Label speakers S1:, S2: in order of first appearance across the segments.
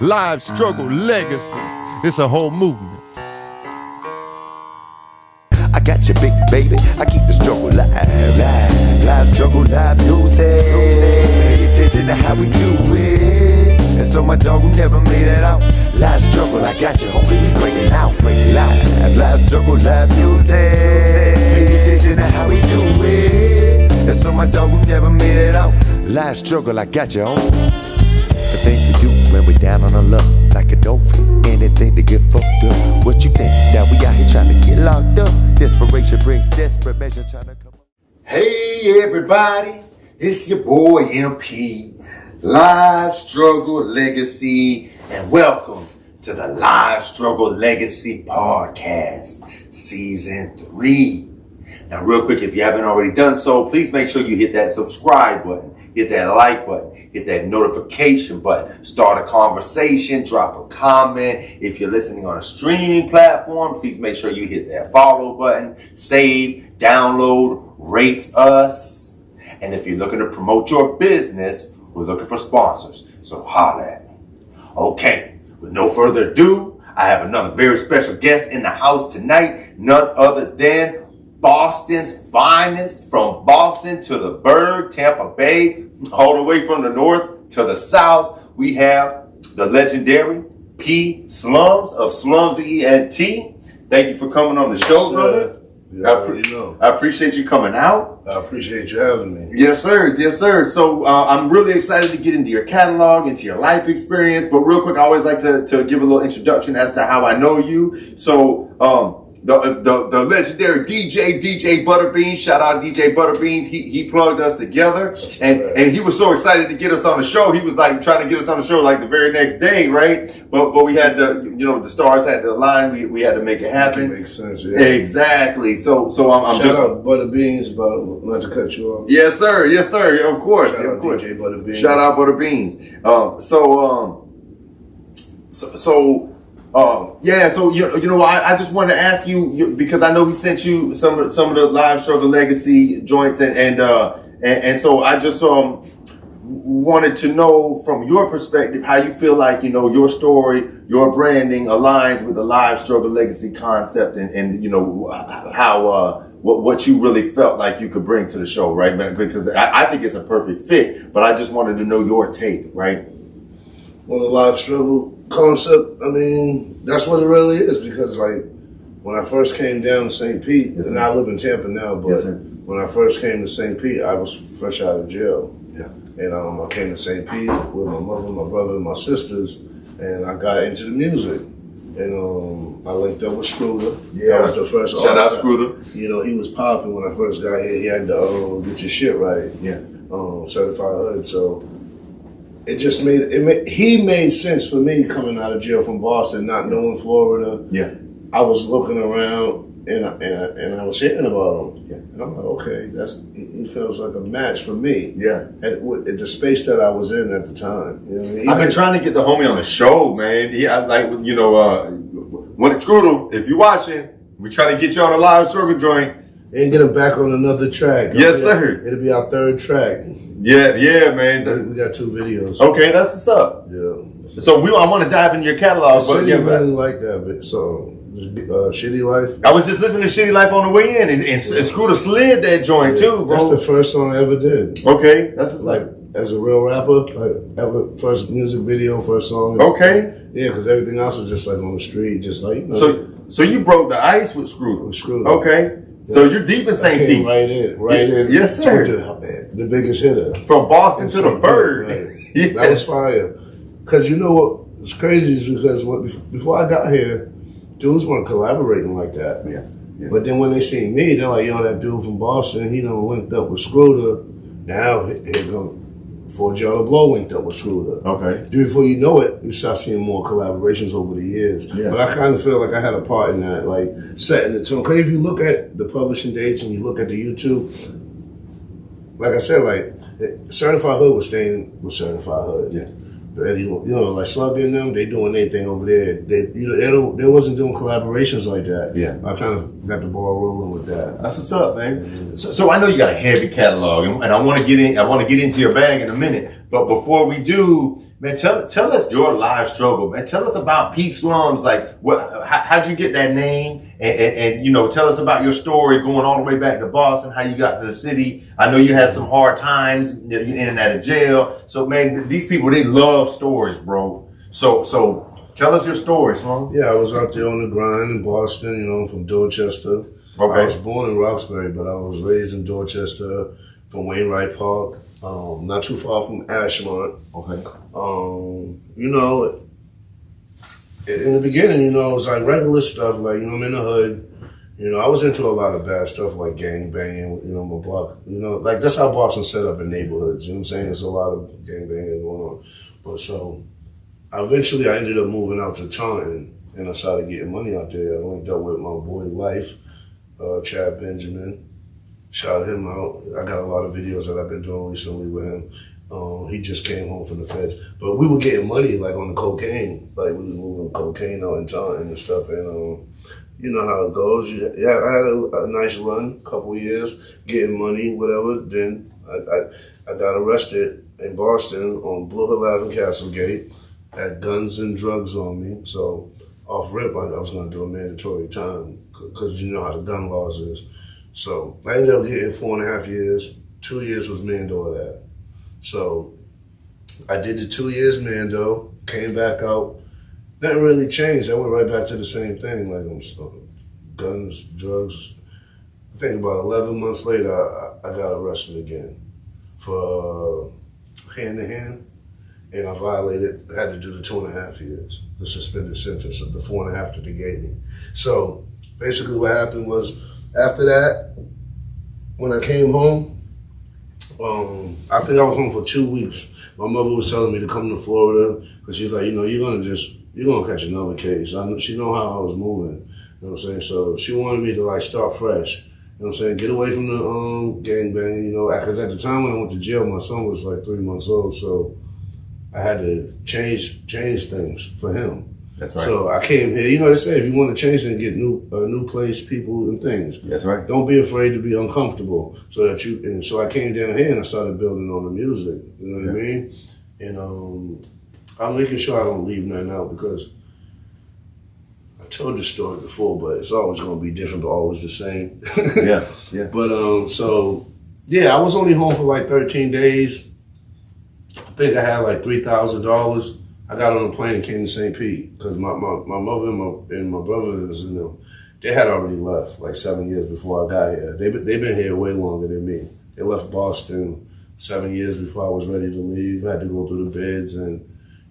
S1: live struggle legacy. It's a whole movement.
S2: I got you, big baby. I keep the struggle live struggle, live music. Pay attention to how we do it. And so my dog who never made it out. Live struggle, I got you, homie. We break it out, live struggle, live music. Pay attention to how we do it. And so my dog who never made it out. Live struggle, I got you, homie. The things we do when we down on our luck, like a dolphin, anything to get fucked up. What you think? Now we out here trying to get locked up. Desperation brings desperate measures trying to come up.
S3: Hey everybody, it's your boy MP, Live Struggle Legacy, and welcome to the Live Struggle Legacy Podcast, Season 3. Now real quick, if you haven't already done so, please make sure you hit that subscribe button. Hit that like button, hit that notification button, start a conversation, drop a comment. If you're listening on a streaming platform, please make sure you hit that follow button, save, download, rate us. And if you're looking to promote your business, we're looking for sponsors, so holler at me. Okay, with no further ado, I have another very special guest in the house tonight, none other than Boston's finest, from Boston to the Berg, Tampa Bay, all the way from the north to the south. We have the legendary PsLums of Slums ENT. Thank you for coming on the show, brother. I appreciate you coming out.
S4: I appreciate you having me.
S3: Yes, sir. Yes, sir. So I'm really excited to get into your catalog, into your life experience. But real quick, I always like to give a little introduction as to how I know you. So the legendary DJ Butterbeans, shout out DJ Butterbeans. He plugged us together, and he was so excited to get us on the show. He was like trying to get us on the show like the very next day, right? But we had to, the stars had to align. We had to make it happen.
S4: That makes sense. Yeah.
S3: Exactly. So I'm
S4: shout
S3: just
S4: out Butterbeans, but not to cut you off.
S3: Yes, sir. Yes, sir. Of course.
S4: Shout out DJ Butterbeans.
S3: Shout out Butterbeans. I just wanted to ask you because I know he sent you some of the Live Struggle Legacy joints, and so I just wanted to know from your perspective how you feel like your story, your branding aligns with the Live Struggle Legacy concept, and how what you really felt like you could bring to the show, right? Because I think it's a perfect fit, but I just wanted to know your take, right?
S4: Well, the Live Struggle concept, I mean, that's what it really is, because like when I first came down to St. Pete, and I live in Tampa now, but when I first came to St. Pete, I was fresh out of jail.
S3: Yeah.
S4: And I came to St. Pete with my mother, my brother, and my sisters, and I got into the music. And I linked up with Scooter.
S3: Yeah.
S4: That was the first
S3: Shout
S4: artist.
S3: out Scooter.
S4: He was popping when I first got here. He had to get your shit right.
S3: Yeah.
S4: Certified Hood. So it just he made sense for me coming out of jail from Boston, not knowing Florida.
S3: Yeah.
S4: I was looking around and I was hearing about him.
S3: Yeah.
S4: And I'm like, okay, he feels like a match for me.
S3: Yeah.
S4: At the space that I was in at the time. You know what I mean?
S3: I've been trying to get the homie on the show, man. When Scooter, if you're watching, we try to get you on a Live Struggle joint.
S4: And get him back on another track.
S3: Yes, sir.
S4: It'll be our third track.
S3: Yeah, man.
S4: We got 2 videos.
S3: Okay, that's what's up.
S4: Yeah.
S3: So I want to dive into your catalog.
S4: The city really like that song. Shitty Life.
S3: I was just listening to Shitty Life on the way in, and Scooter slid that joint too, bro.
S4: That's the first song I ever did.
S3: Okay, that's what's
S4: like as a real rapper, ever first music video, first song.
S3: Okay.
S4: Yeah, because everything else was just like on the street, just like
S3: So you broke the ice with Scooter. Okay. Yeah. So you're deep in St. Pete.
S4: Right in.
S3: Yes, sir.
S4: The biggest hitter.
S3: From Boston to the Berg.
S4: Right. Yes. That was fire. Because you know what's crazy is because before I got here, dudes weren't collaborating like that.
S3: Yeah.
S4: But then when they see me, they're like, yo, that dude from Boston, he done linked up with Scooter. Now here come 4J Blow linked up with Scooter.
S3: Okay.
S4: Before you know it, you start seeing more collaborations over the years. Yeah. But I kind of feel like I had a part in that, like setting the tone. Because if you look at the publishing dates and you look at the YouTube, like I said, like Certified Hood was staying with Certified Hood.
S3: Yeah.
S4: But, like Sluggy and them, they doing anything over there. They wasn't doing collaborations like that.
S3: Yeah.
S4: I kind of got the ball rolling with that.
S3: That's what's up, man. So I know you got a heavy catalog, and I want to get into your bag in a minute. But before we do, man, tell us your live struggle, man. Tell us about PsLums. Like, how'd you get that name? And tell us about your story going all the way back to Boston, how you got to the city. I know you had some hard times, you're in and out of jail. So, man, these people, they love stories, bro. So tell us your story, Slum.
S4: Yeah, I was out there on the grind in Boston, I'm from Dorchester. Okay. I was born in Roxbury, but I was raised in Dorchester from Wainwright Park, not too far from Ashmont.
S3: Okay.
S4: In the beginning, it was like regular stuff, like, I'm in the hood. I was into a lot of bad stuff like gang banging, my block, like that's how Boston set up in neighborhoods, you know what I'm saying? There's a lot of gang banging going on. But so eventually I ended up moving out to Taunton and I started getting money out there. I linked up with my boy Life, Chad Benjamin. Shout him out. I got a lot of videos that I've been doing recently with him. He just came home from the feds. But we were getting money like on the cocaine. Like we was moving cocaine out in Taunton and stuff. And you know how it goes. I had a nice run, couple of years, getting money, whatever. Then I got arrested in Boston on Blue Hill Ave and Castlegate. Had guns and drugs on me. So off rip, I was going to do a mandatory time because you know how the gun laws is. So I ended up getting 4.5 years. 2 years was Mando that. So I did the 2 years Mando, came back out. Nothing really changed. I went right back to the same thing. Like guns, drugs. I think about 11 months later, I got arrested again for hand-to-hand. And I violated, had to do the 2.5 years, the suspended sentence of the 4.5 that they gave me. So basically what happened was, after that, when I came home, I think I was home for 2 weeks. My mother was telling me to come to Florida because she's like, you're gonna catch another case. She know how I was moving, you know what I'm saying? So she wanted me to like start fresh, you know what I'm saying? Get away from the gangbang, because at the time when I went to jail, my son was like 3 months old, so I had to change things for him.
S3: That's right.
S4: So I came here. They say if you want to change things, get a new place, people, and things.
S3: That's right.
S4: Don't be afraid to be uncomfortable. So I came down here and I started building on the music. You know what I mean? And I'm making sure I don't leave nothing out because I told this story before, but it's always going to be different, but always the same.
S3: Yeah.
S4: But I was only home for like 13 days. I think I had like $3,000. I got on a plane and came to St. Pete because my mother and my brothers they had already left like 7 years before I got here. They've been here way longer than me. They left Boston 7 years before I was ready to leave. I had to go through the bids and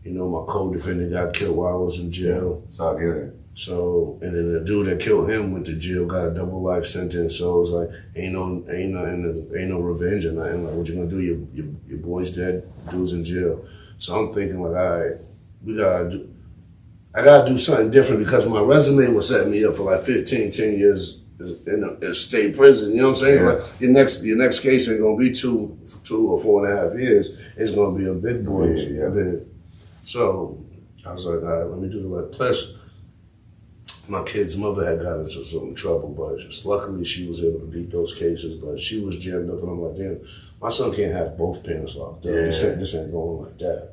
S4: my co-defendant got killed while I was in jail.
S3: It's all good.
S4: So and then the dude that killed him went to jail, got a double life sentence. So it was like ain't no revenge or nothing. Like what you gonna do? Your boy's dead, dude's in jail. So I'm thinking like, all right, I gotta do something different because my resume was setting me up for like 10 years in a state prison. You know what I'm saying?
S3: Yeah.
S4: Like your next case ain't gonna be two or 4.5 years. It's gonna be a big boy's bid. So I was like, all right, let me do the right. Plus, my kid's mother had gotten into some trouble, but just luckily she was able to beat those cases. But she was jammed up, and I'm like, damn, my son can't have both parents locked up. This ain't going like that.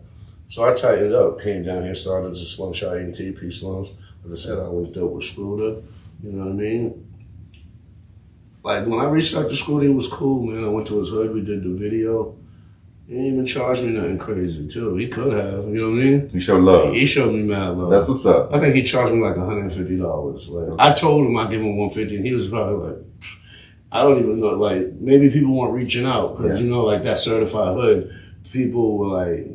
S4: So I tightened up, came down here, started as a Slumshot Entertainment, PsLums. As I said, I linked up with Scooter, you know what I mean? Like, when I reached out to Scooter, he was cool, man. I went to his hood, we did the video. He didn't even charge me nothing crazy, too. He could have, you know what I mean?
S3: You showed love.
S4: He showed me mad love.
S3: That's what's up.
S4: I think he charged me like $150. Like, I told him I'd give him $150, and he was probably like, I don't even know, like, maybe people weren't reaching out, because, like that certified hood, people were like,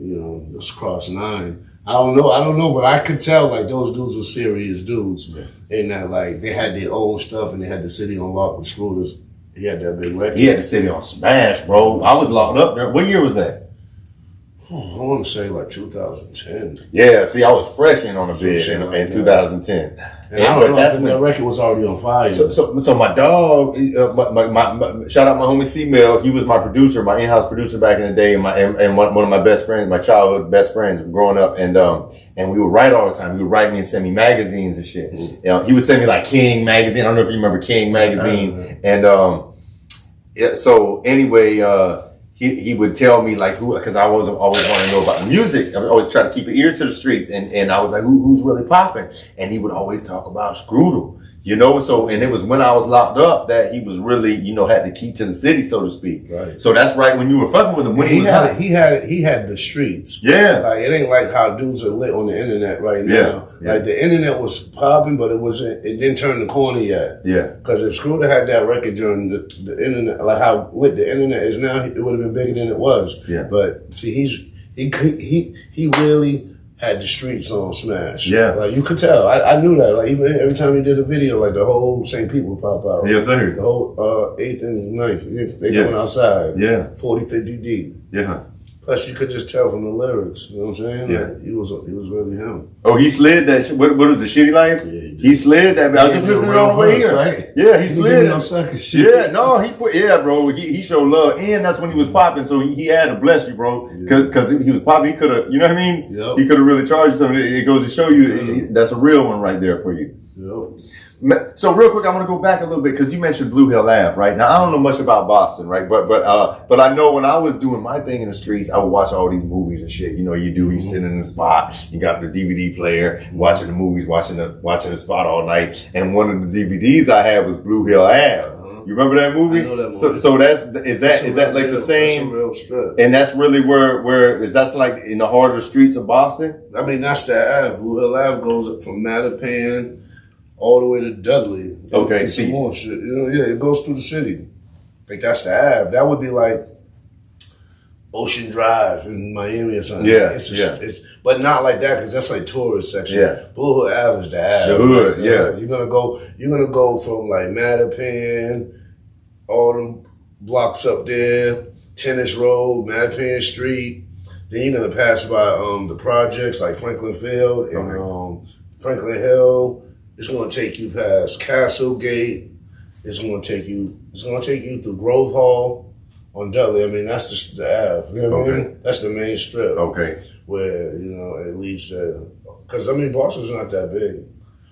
S4: let's cross 9. I don't know, but I could tell like those dudes were serious dudes. Yeah. And that like they had their own stuff and they had the city on lock with Scooters. He had that big record.
S3: He had the city on smash, bro. I was locked up there. What year was that?
S4: I want to say like 2010.
S3: Yeah, see, I was fresh in on the bid in 2010.
S4: And I don't know, I think that record was already on fire.
S3: So my dog, my shout out my homie C-Mail, he was my producer, my in-house producer back in the day, and one of my best friends, my childhood best friends growing up, and we would write all the time. He would write me and send me magazines and shit. He would send me like King magazine. I don't know if you remember King magazine. And so anyway, he would tell me like who, because I was always want to know about the music. I always try to keep an ear to the streets, and I was like, who's really popping? And he would always talk about Screwdle, you know. So, and it was when I was locked up that he was really, you know, had the key to the city, so to speak.
S4: Right.
S3: So that's right when you were fucking with him. When
S4: he had the streets.
S3: Yeah.
S4: Like it ain't like how dudes are lit on the internet right now.
S3: Yeah.
S4: Like the internet was popping, but it didn't turn the corner yet.
S3: Yeah.
S4: Because if Screwdle had that record during the internet, like how lit the internet is now, it would have been bigger than it was.
S3: Yeah.
S4: But see, he really had the streets on smash.
S3: Yeah.
S4: Like you could tell. I knew that. Like even every time he did a video, like the whole St. Pete would pop out.
S3: Yes, sir.
S4: The whole 8th and 9th. They
S3: Yeah.
S4: going outside.
S3: Yeah.
S4: 40, 50 deep.
S3: Yeah.
S4: Plus, you could just tell from the lyrics. You know what I'm saying?
S3: Yeah.
S4: Like, he was really him.
S3: Oh, he slid that shit. What was the Shitty Life?
S4: Yeah, he did.
S3: He slid that. I was just listening on the way here.
S4: Right?
S3: Yeah, he slid
S4: No
S3: it.
S4: sucker shit.
S3: Yeah, no, bro. He showed love, and that's when he was popping. So he had to bless you, bro, because he was popping. He could have, you know what I mean?
S4: Yep.
S3: He could have really charged you something. It goes to show you that's a real one right there for you.
S4: Yep.
S3: So real quick, I want to go back a little bit because you mentioned Blue Hill Ave, right? Now I don't know much about Boston, right? But I know when I was doing my thing in the streets, I would watch all these movies and shit. You know, you sitting in the spot, you got the DVD player, watching the movies, watching the spot all night. And one of the DVDs I had was Blue Hill Ave. You remember that movie?
S4: I know that movie.
S3: So is that like the same?
S4: That's a real strip.
S3: And that's really where is that's like in the heart of the streets of Boston?
S4: I mean, that's the Ave. Blue Hill Ave goes up from Mattapan all the way to Dudley.
S3: Okay,
S4: and some more shit. You know, yeah, it goes through the city. Like that's the Ave. That would be like Ocean Drive in Miami or something.
S3: Yeah,
S4: It's but not like that because that's like tourist section.
S3: Yeah.
S4: Blue Hill Ave is the Ave.
S3: The hood,
S4: Like,
S3: yeah.
S4: You're gonna go from like Mattapan, all them blocks up there, Tennis Road, Mattapan Street. Then you're gonna pass by the projects like Franklin Field and Franklin Hill. It's gonna take you past Castle Gate. It's gonna take you through Grove Hall on Dudley. I mean, that's the Ave. You know what I mean? That's the main strip.
S3: Okay.
S4: Where, you know, it leads to, because I mean, Boston's not that big.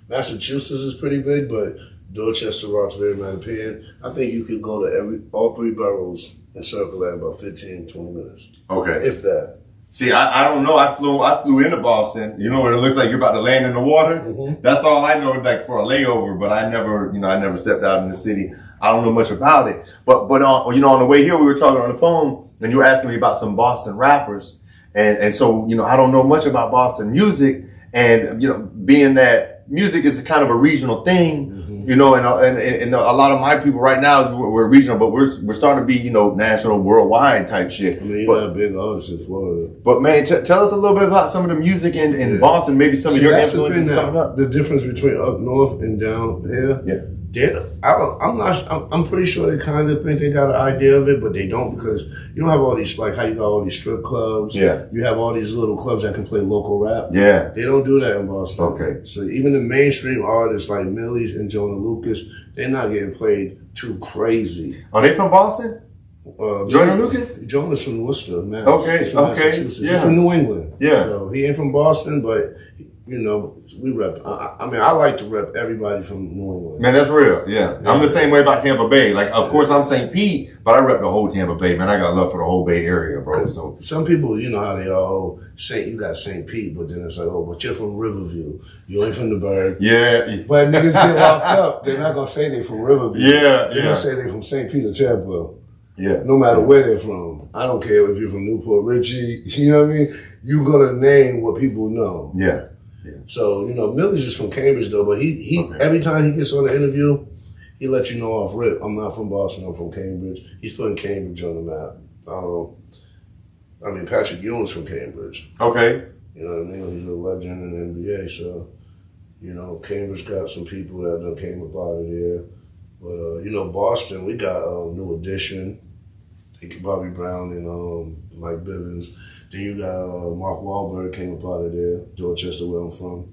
S4: Massachusetts is pretty big, but Dorchester, Roxbury, Mattapan, I think you could go to all three boroughs and circle that in about 15, 20 minutes.
S3: Okay.
S4: If that.
S3: See, I don't know. I flew into Boston. You know what it looks like? You're about to land in the water.
S4: Mm-hmm.
S3: That's all I know, like for a layover. But I never stepped out in the city. I don't know much about it. But on, on the way here, we were talking on the phone, and you were asking me about some Boston rappers, and so I don't know much about Boston music, and being that music is kind of a regional thing. Mm-hmm. And a lot of my people right now we're regional, but we're starting to be national, worldwide type shit.
S4: I mean, you got big artists in Florida.
S3: But man, tell us a little bit about some of the music in Boston. Maybe some of your influences coming up.
S4: The difference between up north and down here.
S3: Yeah.
S4: I'm pretty sure they kind of think they got an idea of it, but they don't, because you don't have all these, like how you got all these strip clubs.
S3: Yeah.
S4: You have all these little clubs that can play local rap.
S3: Yeah.
S4: They don't do that in Boston.
S3: Okay.
S4: So even the mainstream artists like Millie's and Jonah Lucas, they're not getting played too crazy.
S3: Are they from Boston? Jonah Lucas?
S4: Jonah's from Worcester, Mass.
S3: Okay.
S4: He's from Massachusetts. He's from New England.
S3: Yeah.
S4: So he ain't from Boston, but we rep. I mean, I like to rep everybody from New England.
S3: Man, that's real. Yeah. I'm the same way about Tampa Bay. Like, of course, I'm St. Pete, but I rep the whole Tampa Bay. Man, I got love for the whole Bay Area, bro. So
S4: some people, you know how they are. You got St. Pete, but then it's like, but you're from Riverview. You ain't from the Burgh.
S3: Yeah.
S4: But niggas get locked up. They're not gonna say they from Riverview.
S3: Yeah.
S4: They're gonna say they from St. Pete or Tampa.
S3: Yeah.
S4: No matter where they're from. I don't care if you're from Newport Richie. You know what I mean? You're gonna name what people know.
S3: Yeah.
S4: So, Millie's is from Cambridge though, but he every time he gets on an interview, he lets you know off rip, I'm not from Boston, I'm from Cambridge. He's putting Cambridge on the map. Patrick Ewing's from Cambridge.
S3: Okay.
S4: You know what I mean? He's a legend in the NBA, so, Cambridge got some people that done came up out of there. But, Boston, we got New Edition, Bobby Brown and Mike Bivens. Then you got Mark Wahlberg came up out of there, Dorchester, where I'm from.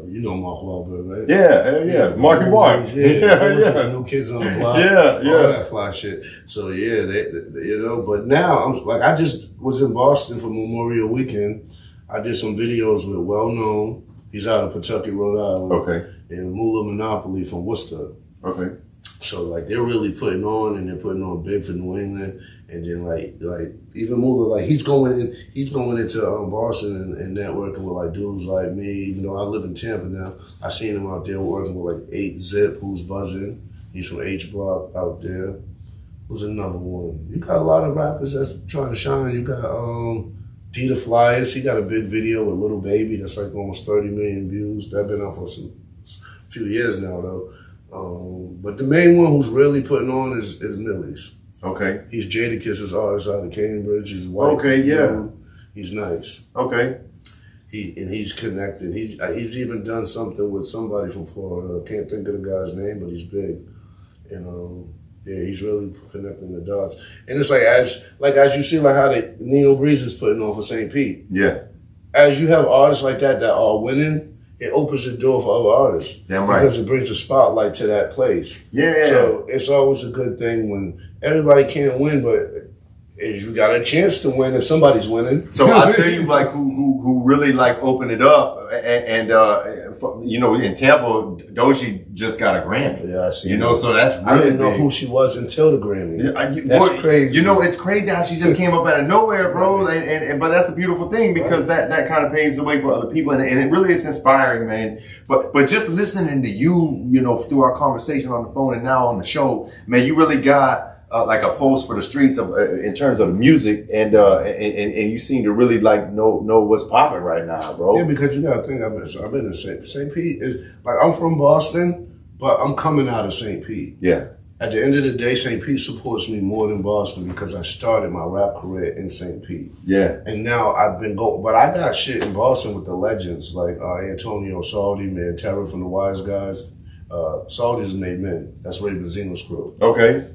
S4: You know Mark Wahlberg, right?
S3: Yeah. Marky Mark.
S4: Yeah. New Kids on the Block.
S3: Yeah.
S4: All that fly shit. So yeah, but now I just was in Boston for Memorial Weekend. I did some videos with Well Known. He's out of Pawtucket, Rhode Island.
S3: Okay.
S4: And Moolah Monopoly from Worcester.
S3: Okay.
S4: So like they're really putting on, and they're putting on big for New England. And then like even more like he's going into Boston and networking with like dudes like me. You know, I live in Tampa now. I seen him out there working with like 8 Zip, who's buzzing. He's from H Block out there. Who's another one? You got a lot of rappers that's trying to shine. You got D the Flyers. He got a big video with Little Baby that's like almost 30 million views. That's been out for a few years now though. But the main one who's really putting on is Millie's.
S3: Okay.
S4: He's Jadakiss' artist out of Cambridge. He's white.
S3: Okay, yeah.
S4: Dude. He's nice.
S3: Okay.
S4: He's connected. He's even done something with somebody from Florida. I can't think of the guy's name, but he's big. And yeah, he's really connecting the dots. And it's like as you see like how Nino Breeze is putting on for St. Pete.
S3: Yeah.
S4: As you have artists like that are winning, it opens the door for other artists.
S3: Damn right.
S4: Because it brings a spotlight to that place.
S3: Yeah.
S4: So it's always a good thing when everybody can't win, but you got a chance to win if somebody's winning.
S3: So I'll tell you like who really like opened it up and you know, in Tampa, Doechii just got a Grammy.
S4: Yeah, I see.
S3: You know, so that's really
S4: I didn't know
S3: big.
S4: who she was until the Grammy.
S3: Yeah,
S4: that's crazy.
S3: You know, it's crazy how she just came up out of nowhere, bro. And but that's a beautiful thing because that kind of paves the way for other people, and it really is inspiring, man. But just listening to you, you know, through our conversation on the phone and now on the show, man, you really got like a pulse for the streets of in terms of the music, and you seem to really like know what's popping right now, bro.
S4: Yeah, because you gotta think I've been in St. Pete is like I'm from Boston, but I'm coming out of St. Pete.
S3: Yeah.
S4: At the end of the day, St. Pete supports me more than Boston because I started my rap career in St. Pete.
S3: Yeah.
S4: And now I've been going, but I got shit in Boston with the legends like Antonio Saldi, man, Terror from the Wise Guys. Saldi's Made Men. That's Ray Benzino's crew.
S3: Okay.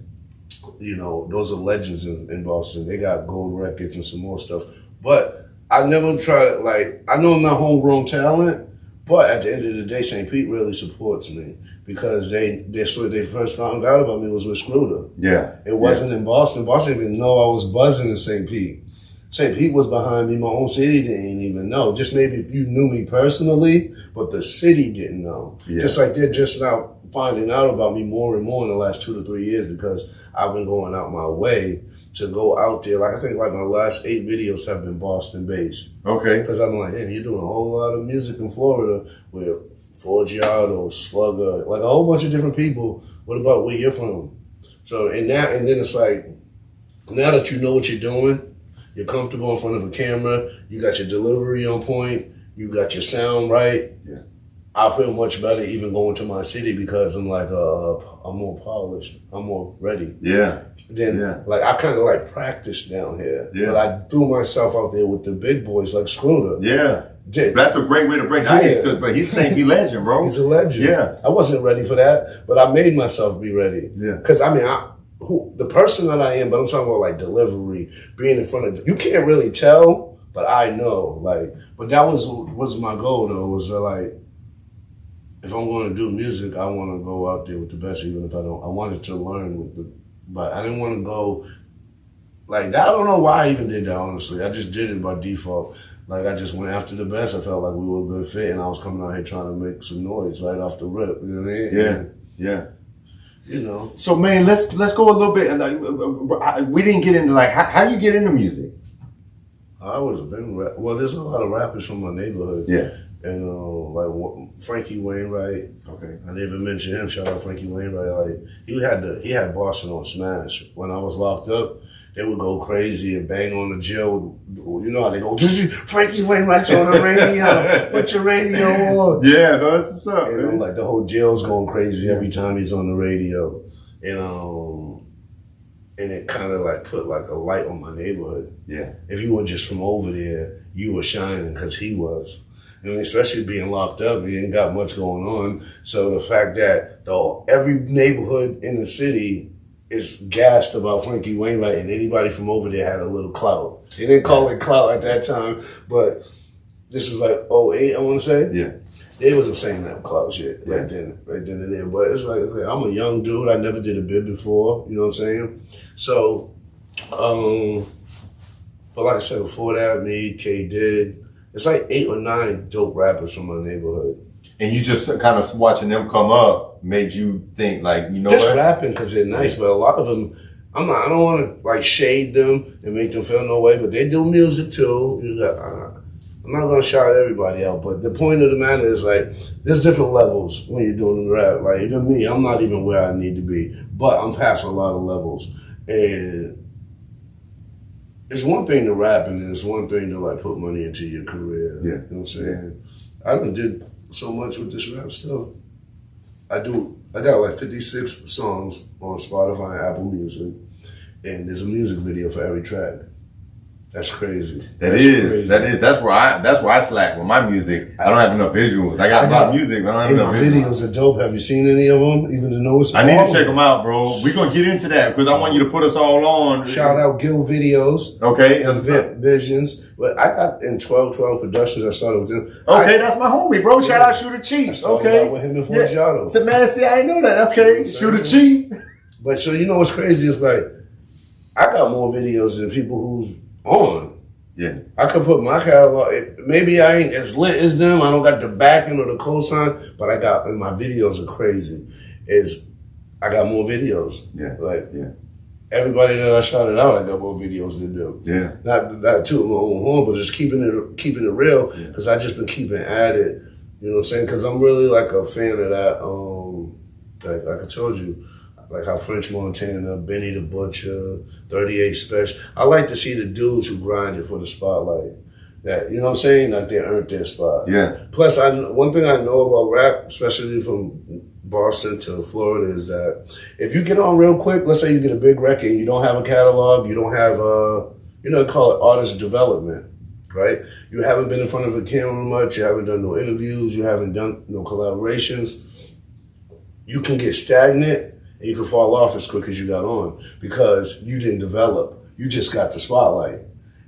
S4: You know, those are legends in Boston. They got gold records and some more stuff. But I never tried, like, I know I'm not homegrown talent, but at the end of the day, St. Pete really supports me because they first found out about me was with Scruder.
S3: Yeah.
S4: It wasn't in Boston. Boston didn't know I was buzzing in St. Pete. St. Pete was behind me. My own city didn't even know. Just maybe if you knew me personally, but the city didn't know. Yeah. Just like they're just now finding out about me more and more in the last 2 to 3 years because I've been going out my way to go out there. Like I think like my last 8 videos have been Boston based.
S3: Okay.
S4: Because I'm like, hey, you're doing a whole lot of music in Florida with Forgiato, Slugger, like a whole bunch of different people. What about where you're from? So and then it's like, now that you know what you're doing, you're comfortable in front of a camera, you got your delivery on point, you got your sound right.
S3: Yeah.
S4: I feel much better even going to my city because I'm like, I'm more polished, I'm more ready.
S3: Yeah.
S4: Then, like, I kind of like practice down here, but I threw myself out there with the big boys like Scruder.
S3: Yeah. That's a great way to break the ice, but he's a St. Pete legend, bro.
S4: He's a legend.
S3: Yeah.
S4: I wasn't ready for that, but I made myself be ready.
S3: Yeah.
S4: Because, I mean, the person that I am, but I'm talking about like delivery, being in front of, you can't really tell, but I know, like, but that was my goal though, was like, if I'm going to do music, I want to go out there with the best, even if I don't. I wanted to learn but I didn't want to go like that. I don't know why I even did that, honestly. I just did it by default. Like, I just went after the best. I felt like we were a good fit, and I was coming out here trying to make some noise right off the rip. You know what I mean?
S3: Yeah, yeah.
S4: You know.
S3: So, man, let's go a little bit. Like, we didn't get into, like, how you get into music?
S4: I was well, there's a lot of rappers from my neighborhood.
S3: Yeah.
S4: And like Frankie Wainwright.
S3: Okay. I
S4: didn't even mention him. Shout out Frankie Wainwright. Like he had Boston on smash. When I was locked up, they would go crazy and bang on the jail. You know how they go, Frankie Wainwright's on the radio. Put your radio on.
S3: Yeah, no, that's what's up.
S4: And like the whole jail's going crazy every time he's on the radio. And it kind of like put like a light on my neighborhood.
S3: Yeah. If
S4: you were just from over there, you were shining because he was. And especially being locked up, he ain't got much going on. So the fact that every neighborhood in the city is gassed about Frankie Wainwright, and anybody from over there had a little clout. They didn't call it clout at that time, but this is like 08, I want to say.
S3: Yeah.
S4: They wasn't saying that clout shit right then and there. But it's like, okay, I'm a young dude. I never did a bid before. You know what I'm saying? So, but like I said, before that, me, K did. it's like 8 or 9 dope rappers from my neighborhood.
S3: And you just kind of watching them come up made you think like, you know
S4: just
S3: what?
S4: rapping because they're nice, but a lot of them, I don't want to like shade them and make them feel no way, but they do music too. I'm not gonna shout everybody out, but the point of the matter is like there's different levels when you're doing rap. Like even me, I'm not even where I need to be, but I'm past a lot of levels. And it's one thing to rap, and it's one thing to like put money into your career.
S3: Yeah.
S4: You know what I'm saying? I done did so much with this rap stuff. I got like 56 songs on Spotify and Apple Music, and there's a music video for every track. That's crazy. That's crazy.
S3: That's where I slack with my music. I don't have enough visuals. I got a lot of music, but I don't have enough visuals.
S4: Videos are dope. Have you seen any of them? Even the newest?
S3: I need to check them out, bro. We're gonna get into that because I want you to put us all on.
S4: Shout out Gil Videos.
S3: Okay.
S4: And Visions. But I got in 12 Productions. I started with them.
S3: Okay, that's my homie, bro. Shout out Shooter Chief. Okay.
S4: With him and Forgiato.
S3: So man, see, I ain't know that. Okay, Shooter Chief.
S4: But so you know what's crazy? It's like I got more videos than people who's on.
S3: Yeah.
S4: I could put my catalog. Maybe I ain't as lit as them. I don't got the backing or the cosign, but and my videos are crazy. I got more videos.
S3: Yeah.
S4: Everybody that I shouted out, I got more videos than them.
S3: Yeah.
S4: Not tooting my own horn, but just keeping it real because I just been keeping at it. You know what I'm saying? Because I'm really like a fan of that. Like I told you. Like how French Montana, Benny the Butcher, 38 Special. I like to see the dudes who grinded for the spotlight. That, you know what I'm saying? Like they earned their spot.
S3: Yeah.
S4: Plus, one thing I know about rap, especially from Boston to Florida, is that if you get on real quick, let's say you get a big record and you don't have a catalog, you don't have they call it artist development, right? You haven't been in front of a camera much, you haven't done no interviews, you haven't done no collaborations. You can get stagnant. And you can fall off as quick as you got on because you didn't develop. You just got the spotlight.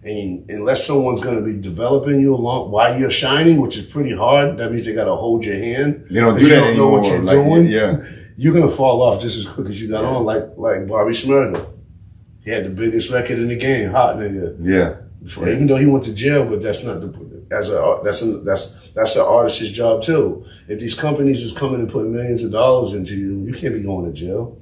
S4: And unless someone's going to be developing you along while you're shining, which is pretty hard, that means they got to hold your hand.
S3: They don't do that
S4: you don't
S3: anymore.
S4: know what you're doing.
S3: Yeah.
S4: You're going to fall off just as quick as you got on, like Bobby Shmurda. He had the biggest record in the game, hot nigga.
S3: Yeah.
S4: Even though he went to jail, but that's not that's the artist's job too. If these companies is coming and putting millions of dollars into you, you can't be going to jail.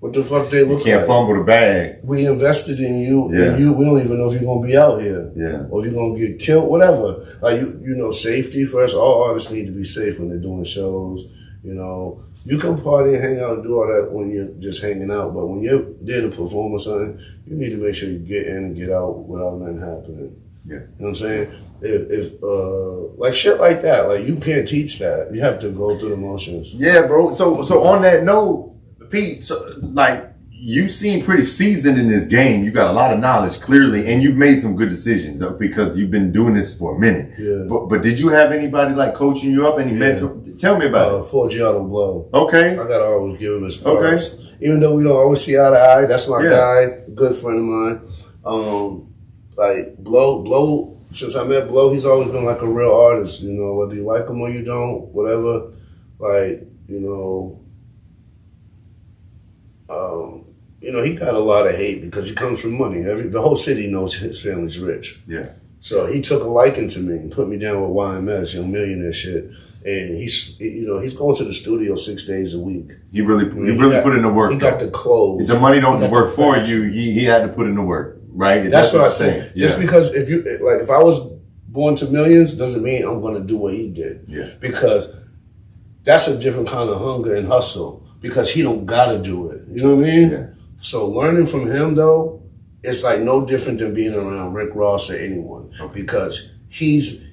S4: What the fuck they look like?
S3: You can't fumble the bag.
S4: We invested in you,
S3: Yeah.
S4: and we don't even know if you're gonna be out here.
S3: Yeah.
S4: Or if you're gonna get killed, whatever. Like you know, safety first. All artists need to be safe when they're doing shows. You know, you can party and hang out and do all that when you're just hanging out, but when you're there to perform or something, you need to make sure you get in and get out without nothing happening.
S3: Yeah.
S4: You know what I'm saying? If like shit like that, like you can't teach that. You have to go through the motions.
S3: Yeah, bro. So on that note, Pete, you seem pretty seasoned in this game. You got a lot of knowledge, clearly, and you've made some good decisions because you've been doing this for a minute.
S4: Yeah.
S3: But did you have anybody like coaching you up? Any mentor? Tell me about it.
S4: Forgiato Blow.
S3: Okay.
S4: I gotta always give him his props. Okay. Even though we don't always see eye to eye, that's my guy, good friend of mine. Like Blow, since I met Blow, he's always been like a real artist, you know, whether you like him or you don't, whatever. Like, you know, he got a lot of hate because he comes from money. The whole city knows his family's rich.
S3: Yeah.
S4: So he took a liking to me and put me down with YMS, Young Millionaire shit. And he's going to the studio 6 days a week. He really put in the work.
S3: He
S4: got the clothes.
S3: If the money don't work for you, he had to put in the work, right?
S4: That's what I say.
S3: Yeah.
S4: Just because if I was born to millions, doesn't mean I'm going to do what he did.
S3: Yeah.
S4: Because that's a different kind of hunger and hustle. Because he don't gotta do it. You know what I mean?
S3: Yeah.
S4: So learning from him though, it's like no different than being around Rick Ross or anyone. Okay. Because he's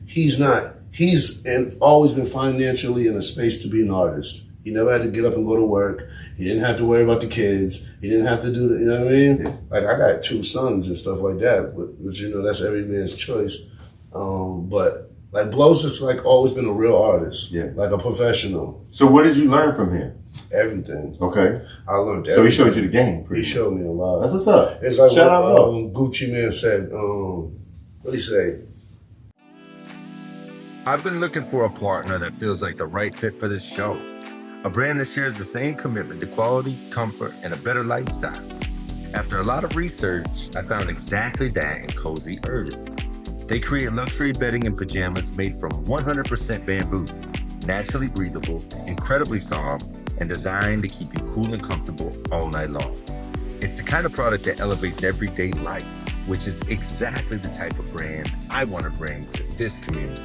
S4: always been financially in a space to be an artist. He never had to get up and go to work. He didn't have to worry about the kids. He didn't have to do you know what I mean? Yeah. Like I got 2 sons and stuff like that, which that's every man's choice. But like Blow's just like always been a real artist. Yeah. Like a professional.
S3: So what did you learn from him?
S4: Everything.
S3: Okay.
S4: I learned everything.
S3: So he showed you the game.
S4: He showed me a lot.
S3: That's what's up.
S4: It's like
S3: Shout out
S4: Gucci Man said, what'd he say?
S1: I've been looking for a partner that feels like the right fit for this show. A brand that shares the same commitment to quality, comfort, and a better lifestyle. After a lot of research, I found exactly that in Cozy Earth. They create luxury bedding and pajamas made from 100% bamboo, naturally breathable, incredibly soft, and designed to keep you cool and comfortable all night long. It's the kind of product that elevates everyday life, which is exactly the type of brand I want to bring to this community.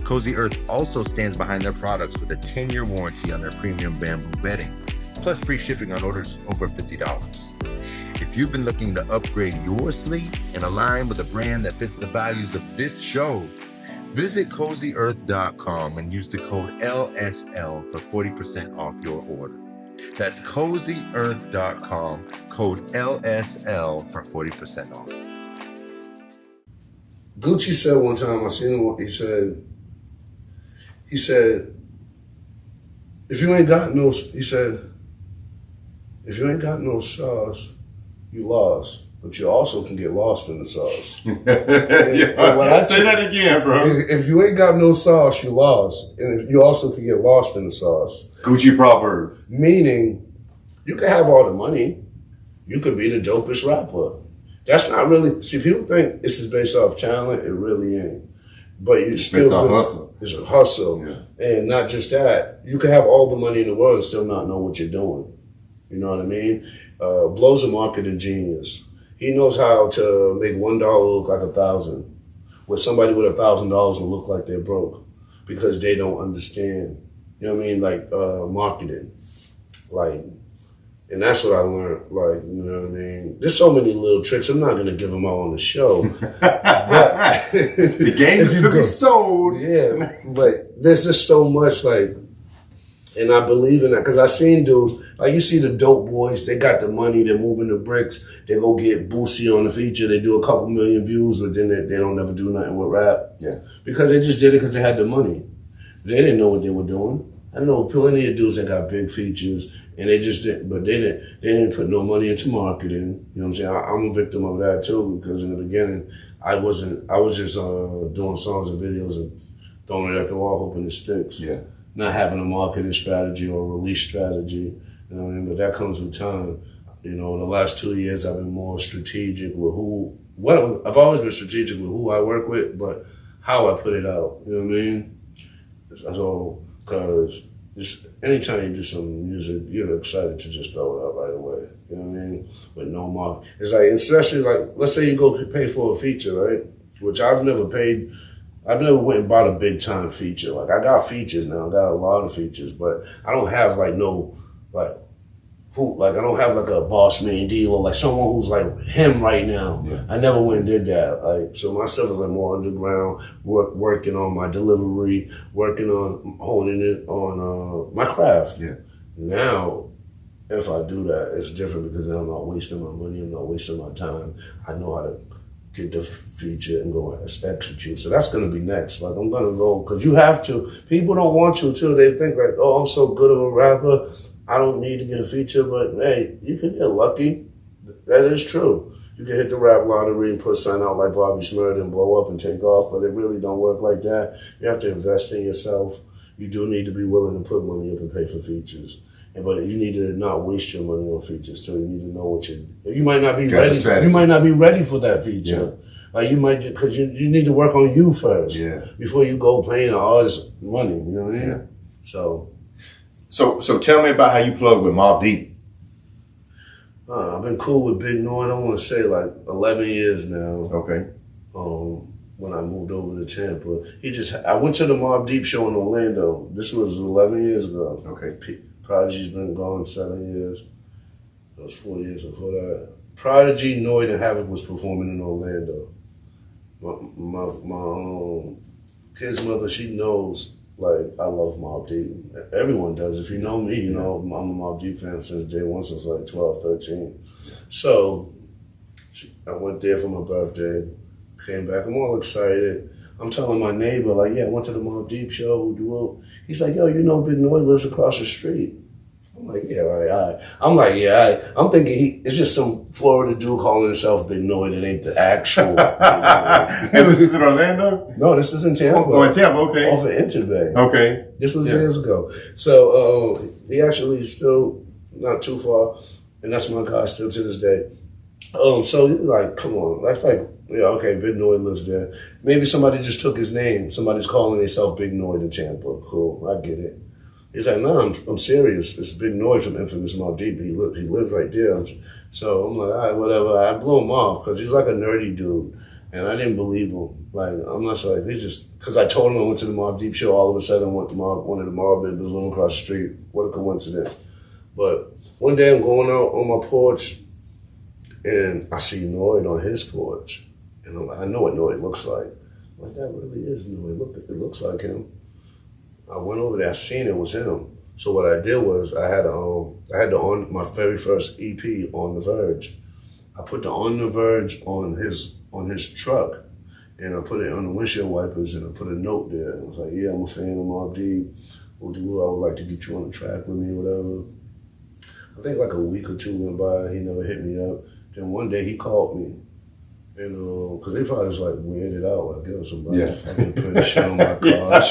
S1: Cozy Earth also stands behind their products with a 10-year warranty on their premium bamboo bedding, plus free shipping on orders over $50. If you've been looking to upgrade your sleep and align with a brand that fits the values of this show, visit CozyEarth.com and use the code LSL for 40% off your order. That's CozyEarth.com, code LSL for 40% off.
S4: Gucci said one time, I seen him, he said, if you ain't got no sauce, you lost. But you also can get lost in the sauce.
S3: Say that again, bro.
S4: If you ain't got no sauce, you lost. And if you also can get lost in the sauce.
S3: Gucci Proverbs.
S4: Meaning, you can have all the money. You could be the dopest rapper. That's not really, see, people think this is based off talent. It really ain't. But you still
S3: hustle.
S4: It's a hustle. Yeah. And not just that. You can have all the money in the world and still not know what you're doing. You know what I mean? Blow's a marketing genius. He knows how to make $1 look like 1,000. Where somebody with $1,000 will look like they're broke because they don't understand. You know what I mean? Like marketing. Like, and that's what I learned. Like, you know what I mean? There's so many little tricks. I'm not gonna give them all on the show. But
S3: the game is to be sold.
S4: Yeah, but there's just so much like. And I believe in that because I seen dudes, like you see the dope boys, they got the money, they're moving the bricks, they go get Boosie on the feature, they do a couple million views, but then they don't never do nothing with rap.
S3: Yeah. Because
S4: they just did it because they had the money. They didn't know what they were doing. I know plenty of dudes that got big features and they just didn't, but they didn't put no money into marketing. You know what I'm saying? I'm a victim of that too because in the beginning, I was just doing songs and videos and throwing it at the wall hoping it sticks.
S3: Yeah.
S4: Not having a marketing strategy or a release strategy, you know what I mean? But that comes with time. You know, in the last 2 years, I've been more strategic with I've always been strategic with who I work with, but how I put it out, you know what I mean? So, because anytime you do some music, you're excited to just throw it out right away, you know what I mean? With no market. It's like, especially like, let's say you go pay for a feature, right? Which I've never paid. I've never went and bought a big time feature. Like I got features now, I got a lot of features, but I don't have I don't have like a boss man deal or like someone who's like him right now. Yeah. I never went and did that. Like, so my stuff is like more underground, working on my delivery, working on honing it on my craft. Yeah. Now, if I do that, it's different because then I'm not wasting my money, I'm not wasting my time. I know how to get the feature and go and execute. So that's going to be next. Like I'm going to go, because you have to. People don't want you to. They think like, oh, I'm so good of a rapper, I don't need to get a feature. But hey, you can get lucky. That is true. You can hit the rap lottery and put something out like Bobby Smurda and blow up and take off, but it really don't work like that. You have to invest in yourself. You do need to be willing to put money up and pay for features. But you need to not waste your money on features too. You need to know what you might not be ready. You might not be ready for that feature. Yeah. Like you might, because you need to work on you first. Yeah. Before you go paying an artist money. You know what I mean? Yeah. So
S3: tell me about how you plug with Mobb Deep.
S4: I've been cool with Big Noyd. I want to say like 11 years now.
S3: Okay.
S4: When I moved over to Tampa, I went to the Mobb Deep show in Orlando. This was 11 years ago.
S3: Okay.
S4: Prodigy's been gone 7 years. That was 4 years before that. Prodigy, Noyd, and Havoc was performing in Orlando. My kid's mother, she knows, like, I love Mobb Deep. Everyone does. If you know me, you know I'm a Mobb Deep fan since day one, since like 12, 13. So I went there for my birthday, came back. I'm all excited. I'm telling my neighbor, like, yeah, I went to the Mobb Deep show. He's like, yo, you know Big Noyd lives across the street. I'm like, yeah, all right. I'm like, yeah, all right. I'm thinking it's just some Florida dude calling himself Big Noyd. It ain't the actual Big Noyd.
S3: Hey, was this in Orlando?
S4: No, this is in Tampa.
S3: Oh, in Tampa, okay.
S4: Off of Interbay.
S3: Okay.
S4: This was years ago. So he actually is still not too far, and that's my guy still to this day. So like, come on, that's like, yeah, okay, Big Noyd lives there. Maybe somebody just took his name. Somebody's calling themselves Big Noyd in Tampa. Cool, I get it. He's like, no, I'm serious. It's Big Noyd from Infamous Mobb Deep. He lives right there. So I'm like, all right, whatever. I blow him off because he's like a nerdy dude. And I didn't believe him. Like, I'm not sure, like, he just, because I told him I went to the Mobb Deep show, all of a sudden one of the Mobb members living across the street. What a coincidence. But one day I'm going out on my porch and I see Noyd on his porch. And I'm like, I know what Noyd looks like. I'm like, that really is Noyd. Look, it looks like him. I went over there, I seen it was him. So what I did was I had on my very first EP, On the Verge. I put the On the Verge on his truck, and I put it on the windshield wipers, and I put a note there. I was like, yeah, I'm a fan of Mobb Deep. I would like to get you on the track with me, whatever. I think like a week or two went by, he never hit me up. Then one day he called me, and because they probably was like weirded out, like, yo, somebody fucking put shit on my car.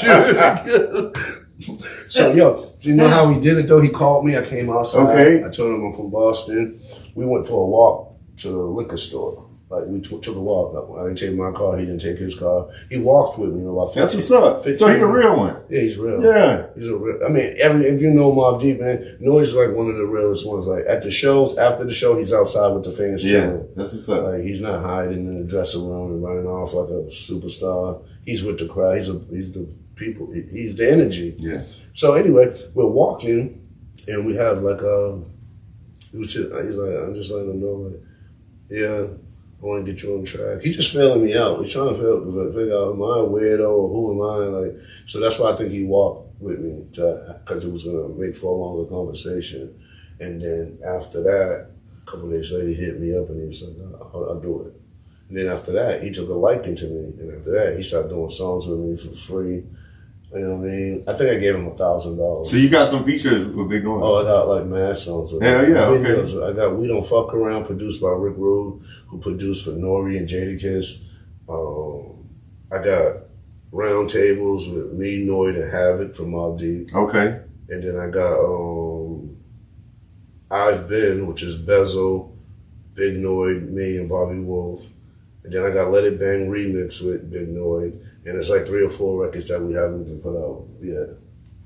S4: So you know how he did it though? He called me, I came outside.
S3: Okay.
S4: I told him I'm from Boston. We went for a walk to the liquor store. Like, we took a walk. I didn't take my car, he didn't take his car. He walked with me about 15.
S3: That's what's up.
S4: 15.
S3: So he's a real one.
S4: Yeah, he's real.
S3: Yeah.
S4: He's a real, I mean, if you know Mobb Deep, man, Noyd's like one of the realest ones. Like, at the shows, after the show, he's outside with the fans chilling.
S3: That's what's up.
S4: Like, he's not hiding in the dressing room and running off like a superstar. He's with the crowd. He's the people. He's the energy.
S3: Yeah.
S4: So anyway, we're walking, and we have like he's like, I'm just letting him know, like, yeah, I want to get you on track. He's just feeling me out. He's trying to figure out, am I a weirdo or who am I? Like, so that's why I think he walked with me, because it was going to make for a longer conversation. And then after that, a couple of days later, he hit me up and he said, I'll do it. And then after that, he took a liking to me. And after that, he started doing songs with me for free. You know what I mean? I think I gave him $1,000.
S3: So you got some features with Big Noyd?
S4: Oh, I got like mad songs.
S3: Hell yeah,
S4: videos.
S3: okay.
S4: I got We Don't Fuck Around, produced by Rick Rude, who produced for Nori and Jadakiss. I got Roundtables with me, Noyd, and Havoc from Mobb Deep.
S3: Okay.
S4: And then I got I've Been, which is Bezel, Big Noyd, me, and Bobby Wolf. And then I got Let It Bang remix with Big Noyd. And it's like 3 or 4 records that we haven't even put out yet.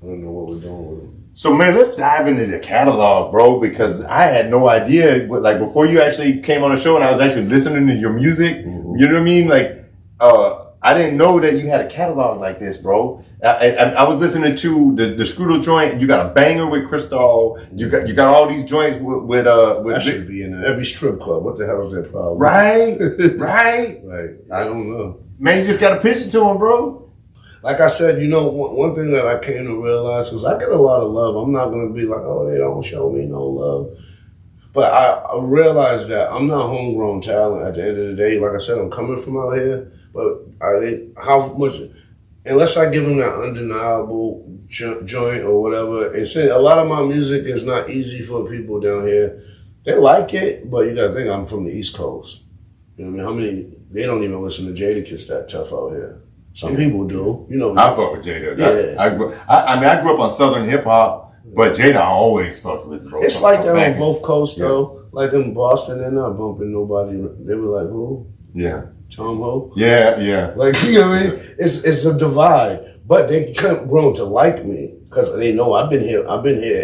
S4: I don't know what we're doing with them.
S3: So man, let's dive into the catalog, bro, because I had no idea. Like, before you actually came on the show and I was actually listening to your music, you know what I mean? Like, I didn't know that you had a catalog like this, bro. I was listening to the Screwdle joint. You got a banger with Crystal. You got all these joints with
S4: that should be in every strip club. What the hell is that problem?
S3: Right, right.
S4: I don't know.
S3: Man, you just got to pitch it to him, bro.
S4: Like I said, you know, one thing that I came to realize, because I get a lot of love. I'm not going to be like, oh, they don't show me no love. But I realized that I'm not homegrown talent at the end of the day. Like I said, I'm coming from out here, but unless I give them that undeniable joint or whatever. And a lot of my music is not easy for people down here. They like it, but you got to think I'm from the East Coast. You know what I mean? They don't even listen to Jadakiss that tough out here. Some people do. You know,
S3: I fuck with Jada.
S4: Yeah.
S3: I grew up on Southern hip hop, but Jada I always fucked with, bro.
S4: It's like that on both coasts, though. Like in Boston, they're not bumping nobody. They were like, who?
S3: Yeah.
S4: Tom Ho?
S3: Yeah.
S4: Like, you know what I mean? It's a divide. But they come grown to like me because they know I've been here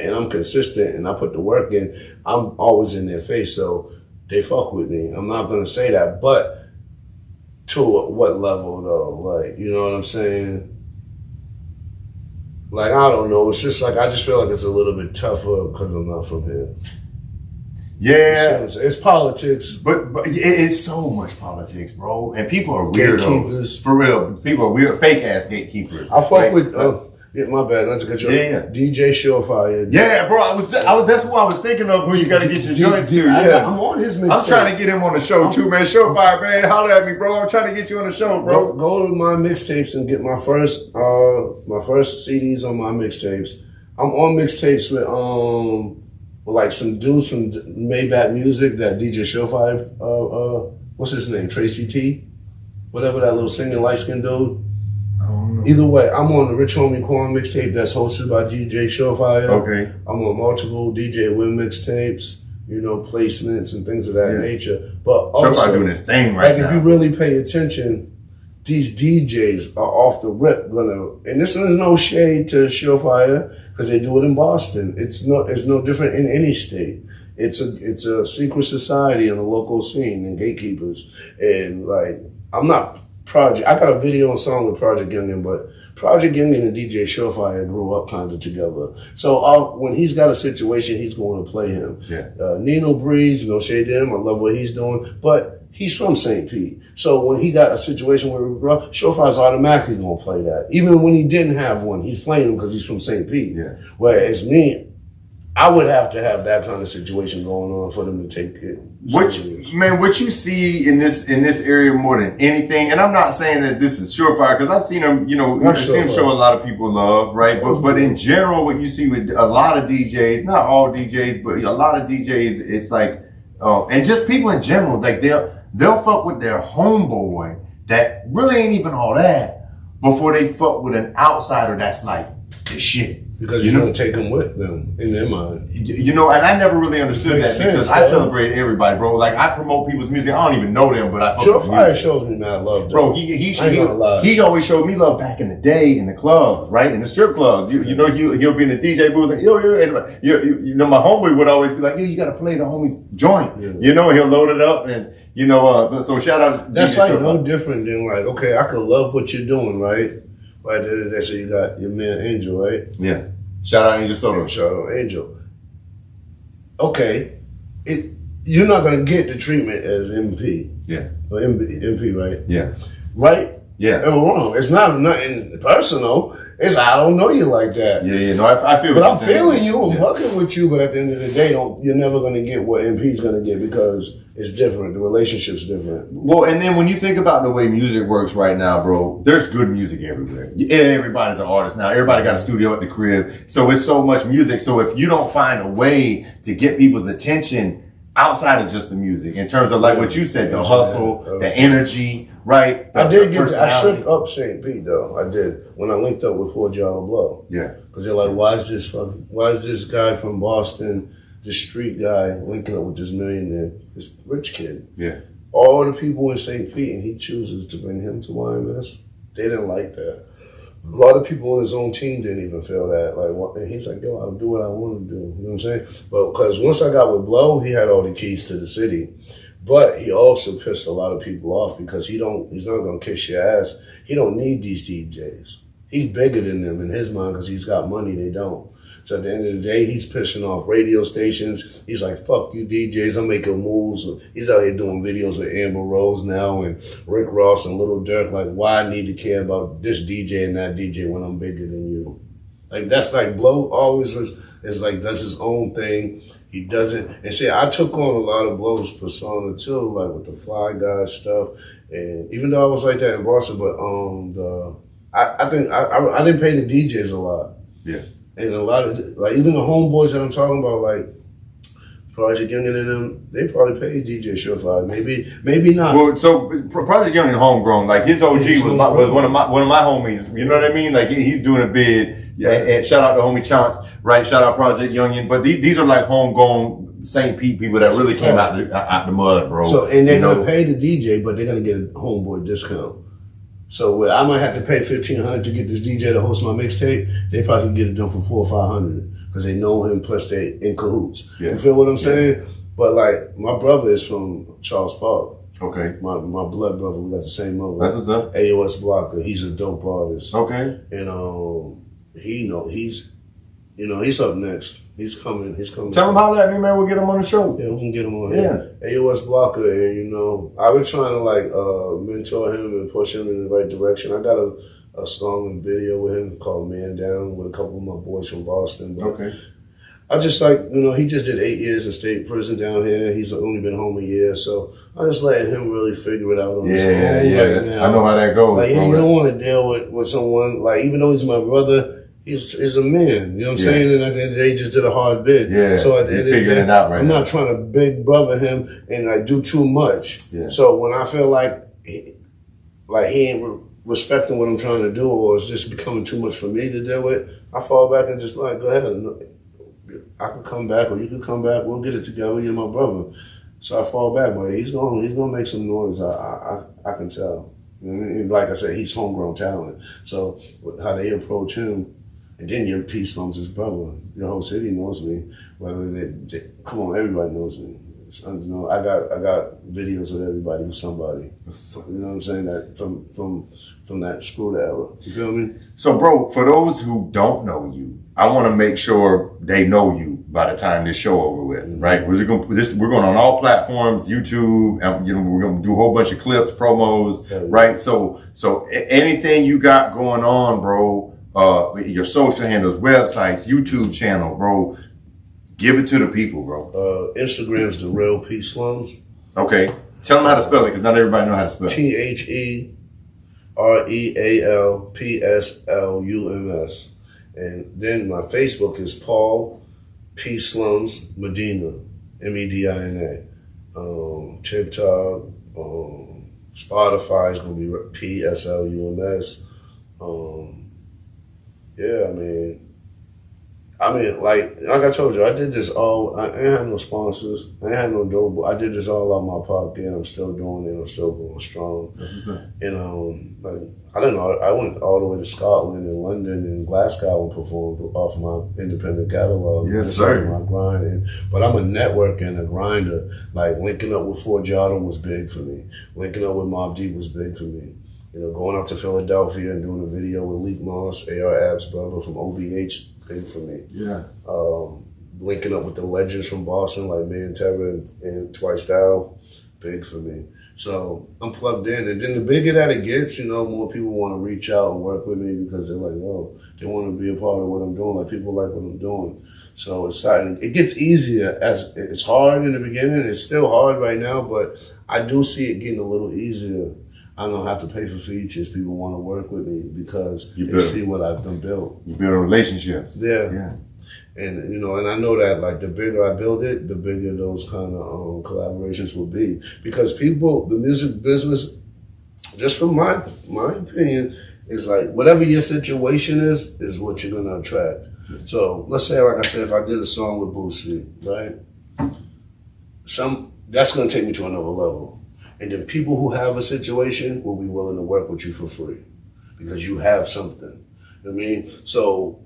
S4: and I'm consistent and I put the work in. I'm always in their face, so they fuck with me. I'm not going to say that, but to what level though? Like, you know what I'm saying? Like, I don't know. It's just like, I just feel like it's a little bit tougher because I'm not from here.
S3: Yeah.
S4: It's politics.
S3: But it's so much politics, bro. And people are weirdos.
S4: Gatekeepers.
S3: For real. People are weird, fake ass gatekeepers.
S4: I fuck with, my bad, not to cut you off.
S3: Yeah.
S4: DJ Surefire.
S3: Yeah, bro. That's what I was thinking of who you got to get your joints to.
S4: I'm on his mixtape.
S3: I'm trying to get him on the show too, man. Surefire, man. Holler at me, bro. I'm trying to get you on the show, bro.
S4: Go to my mixtapes and get my first CDs on my mixtapes. I'm on mixtapes with like some dudes from Maybach Music, that DJ Surefire, what's his name? Tracy T? Whatever that little singing light-skinned dude. Either way, I'm on the Rich Homie Quan mixtape that's hosted by DJ Surefire.
S3: Okay.
S4: I'm on multiple DJ Win mixtapes. placements and things of that nature. But also,
S1: Surefire doing his thing right now.
S4: Like, if you really pay attention, these DJs are off the rip and this is no shade to Surefire, because they do it in Boston. It's no different in any state. It's a secret society in the local scene and gatekeepers. And like, I'm not Project. I got a video and song with Project Youngin, but Project Youngin and DJ Surefire grew up kind of together. So when he's got a situation, he's going to play him.
S1: Yeah.
S4: Nino Breeze, no shade to him. I love what he's doing, but he's from St. Pete. So when he got a situation where we grew up, Surefire's automatically going to play that. Even when he didn't have one, he's playing him because he's from St. Pete.
S1: Yeah.
S4: Whereas me, I would have to have that kind of situation going on for them to take it.
S1: What you see in this area more than anything, and I'm not saying that this is Surefire, because I've seen him, I've seen him show a lot of people love, right? But in general, what you see with a lot of DJs, not all DJs, but a lot of DJs, it's like, and just people in general, like they'll fuck with their homeboy that really ain't even all that before they fuck with an outsider that's like the shit.
S4: Because you're going to take them with them in their mind.
S1: And I never really understood that because I celebrate everybody, bro. Like, I promote people's music. I don't even know them, but I fuck with
S4: Surefire shows me mad love,
S1: bro. He always showed me love back in the day in the clubs, right? In the strip clubs. He'll be in the DJ booth and, my homeboy would always be like, yo, you got to play the homie's joint. Yeah. He'll load it up and, so shout out.
S4: That's like no different than like, okay, I could love what you're doing, right? Right there, so you got your man Angel, right?
S1: Yeah. Shout out Angel Soto.
S4: Shout out Angel. Okay, you're not gonna get the treatment as MP.
S1: Yeah.
S4: Or MP, right?
S1: Yeah.
S4: Right?
S1: Yeah.
S4: It was wrong. It's not nothing personal. It's I don't know you like that.
S1: Yeah. No, I feel.
S4: But I'm feeling you. I'm fucking with you. But at the end of the day, you're never gonna get what MP's gonna get because it's different. The relationship's different.
S1: Well, and then when you think about the way music works right now, bro, there's good music everywhere. Everybody's an artist now. Everybody got a studio at the crib. So it's so much music. So if you don't find a way to get people's attention outside of just the music, in terms of like what you said, the hustle, the energy, right?
S4: I shook up St. Pete though. I did when I linked up with 4 Java Blow.
S1: Yeah.
S4: Because they're like, why is this guy from Boston, this street guy, linking up with this millionaire, this rich kid?
S1: Yeah.
S4: All the people in St. Pete, and he chooses to bring him to YMS. They didn't like that. A lot of people on his own team didn't even feel that. And he's like, yo, I'll do what I want to do. You know what I'm saying? But because once I got with Blow, he had all the keys to the city. But he also pissed a lot of people off because he's not going to kiss your ass. He don't need these DJs. He's bigger than them in his mind because he's got money, they don't. So at the end of the day, he's pissing off radio stations. He's like, fuck you DJs, I'm making moves. He's out here doing videos with Amber Rose now and Rick Ross and Lil Durk. Like, why I need to care about this DJ and that DJ when I'm bigger than you? Like, that's like Blow always is like, that's his own thing. He doesn't, and see, I took on a lot of Blow's persona too, like with the Fly Guy stuff. And even though I was like that in Boston, but I think I didn't pay the DJs a lot.
S1: Yeah.
S4: And a lot of, like, even the homeboys that I'm talking about, like Project Youngin and them, they probably paid DJ Surefire. Maybe not.
S1: Well, so Project Youngin homegrown. Like, his OG was one of my homies. You know what I mean? Like, he's doing a bid. Yeah, and shout out to homie Chance, right? Shout out Project Youngin. But these are like homegrown St. Pete people that really came out the mud, bro.
S4: So, and they're gonna pay the DJ, but they're gonna get a homeboy discount. So I might have to pay $1,500 to get this DJ to host my mixtape. They probably can get it done for $400 or $500 because they know him. Plus they in cahoots. Yeah. You feel what I'm saying? But like my brother is from Charles Park.
S1: Okay.
S4: My blood brother. We got the same mother.
S1: That's what's up.
S4: AOS Blocker. He's a dope artist.
S1: Okay.
S4: And he's up next. He's coming.
S1: Tell him holler at me, man. We'll get him on the show.
S4: Yeah, we can get him on here. AOS Blocker, and I've been trying to like mentor him and push him in the right direction. I got a song and video with him called Man Down with a couple of my boys from Boston. But
S1: okay.
S4: I just like, he just did 8 years in state prison down here. He's only been home a year, so I just letting him really figure it out on his own.
S1: Yeah,
S4: right now.
S1: I know how that goes.
S4: Like, you don't want to deal with someone, like, even though he's my brother, he's a man, you know what I'm saying? And at the end of the day, he just did a hard bid.
S1: Yeah,
S4: so at the
S1: he's
S4: end of the
S1: figuring
S4: day,
S1: it out right
S4: I'm
S1: now.
S4: not trying to big brother him and like do too much.
S1: Yeah.
S4: So when I feel like he ain't respecting what I'm trying to do, or it's just becoming too much for me to deal with, I fall back and just like, go ahead and I could come back, or you could come back. We'll get it together. You're my brother. So I fall back, but he's gonna make some noise. I can tell. You know what I mean? Like I said, he's homegrown talent. So how they approach him, and then your PsLums, his brother. Your whole city knows me. Whether come on, everybody knows me. You know, I got videos with everybody who's somebody. You know what I'm saying? That from that screw era. You feel me?
S1: So, bro, for those who don't know you, I want to make sure they know you by the time this show over with, right? We're going on all platforms, YouTube, and you know, we're going to do a whole bunch of clips, promos, right? So anything you got going on, bro, your social handles, websites, YouTube channel, bro, give it to the people, bro.
S4: Instagram's the real PsLums.
S1: Okay. Tell them how to spell it, because not everybody know how to spell it.
S4: TheRealPsLums. And then my Facebook is Paul PsLums Medina, Medina. TikTok, Spotify is gonna be PsLums. Yeah, I mean, like I told you, I did this all. I ain't had no sponsors. I ain't had no dope. I did this all out my pocket. I'm still doing it. I'm still going strong. And like I don't know. I went all the way to Scotland and London and Glasgow and performed off my independent catalog.
S1: Yes, sir.
S4: My grind. But I'm a networker and a grinder. Like linking up with Forgiato was big for me. Linking up with Mobb Deep was big for me. You know, going out to Philadelphia and doing a video with Leak Moss, AR Ab's brother from OBH. Big for me.
S1: Yeah.
S4: Linking up with the legends from Boston like me and Terra and Twice Style, big for me. So I'm plugged in. And then the bigger that it gets, you know, more people want to reach out and work with me because they're like, oh, they want to be a part of what I'm doing. Like people like what I'm doing. So it's starting. It gets easier as it's hard in the beginning. It's still hard right now, but I do see it getting a little easier. I don't have to pay for features. People want to work with me because they see what I've done built.
S1: You build relationships.
S4: Yeah. And, you know, and I know that, like, the bigger I build it, the bigger those kind of collaborations will be. Because people, the music business, just from my opinion, is like, whatever your situation is what you're going to attract. So, let's say, like I said, if I did a song with Boosie, right? That's going to take me to another level. And then people who have a situation will be willing to work with you for free because you have something. You know what I mean? So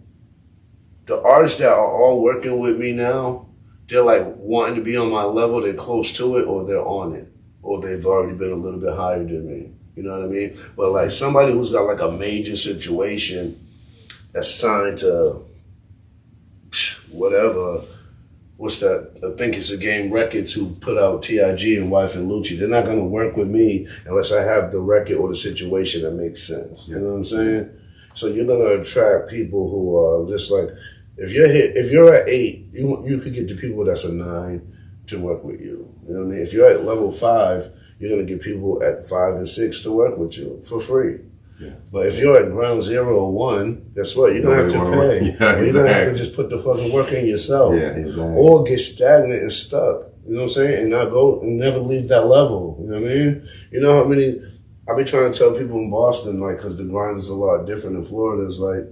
S4: the artists that are all working with me now, they're like wanting to be on my level, they're close to it, or they're on it, or they've already been a little bit higher than me. You know what I mean? But like somebody who's got like a major situation that's signed to whatever, what's that? I think it's a Game Records who put out TIG and Wife and Lucci. They're not going to work with me unless I have the record or the situation that makes sense. You know what I'm saying? So you're going to attract people who are just like, if you're at 8, you could get the people that's a 9 to work with you. You know what I mean? If you're at level 5, you're going to get people at 5 and 6 to work with you for free. Yeah. But if you're at ground 0 or 1, guess what? You're going to have to pay. You're going to have to just put the fucking work in yourself.
S1: Yeah, exactly.
S4: Or get stagnant and stuck. You know what I'm saying? And not go and never leave that level. You know what I mean? You know how many, I be trying to tell people in Boston, like, because the grind is a lot different in Florida, is like,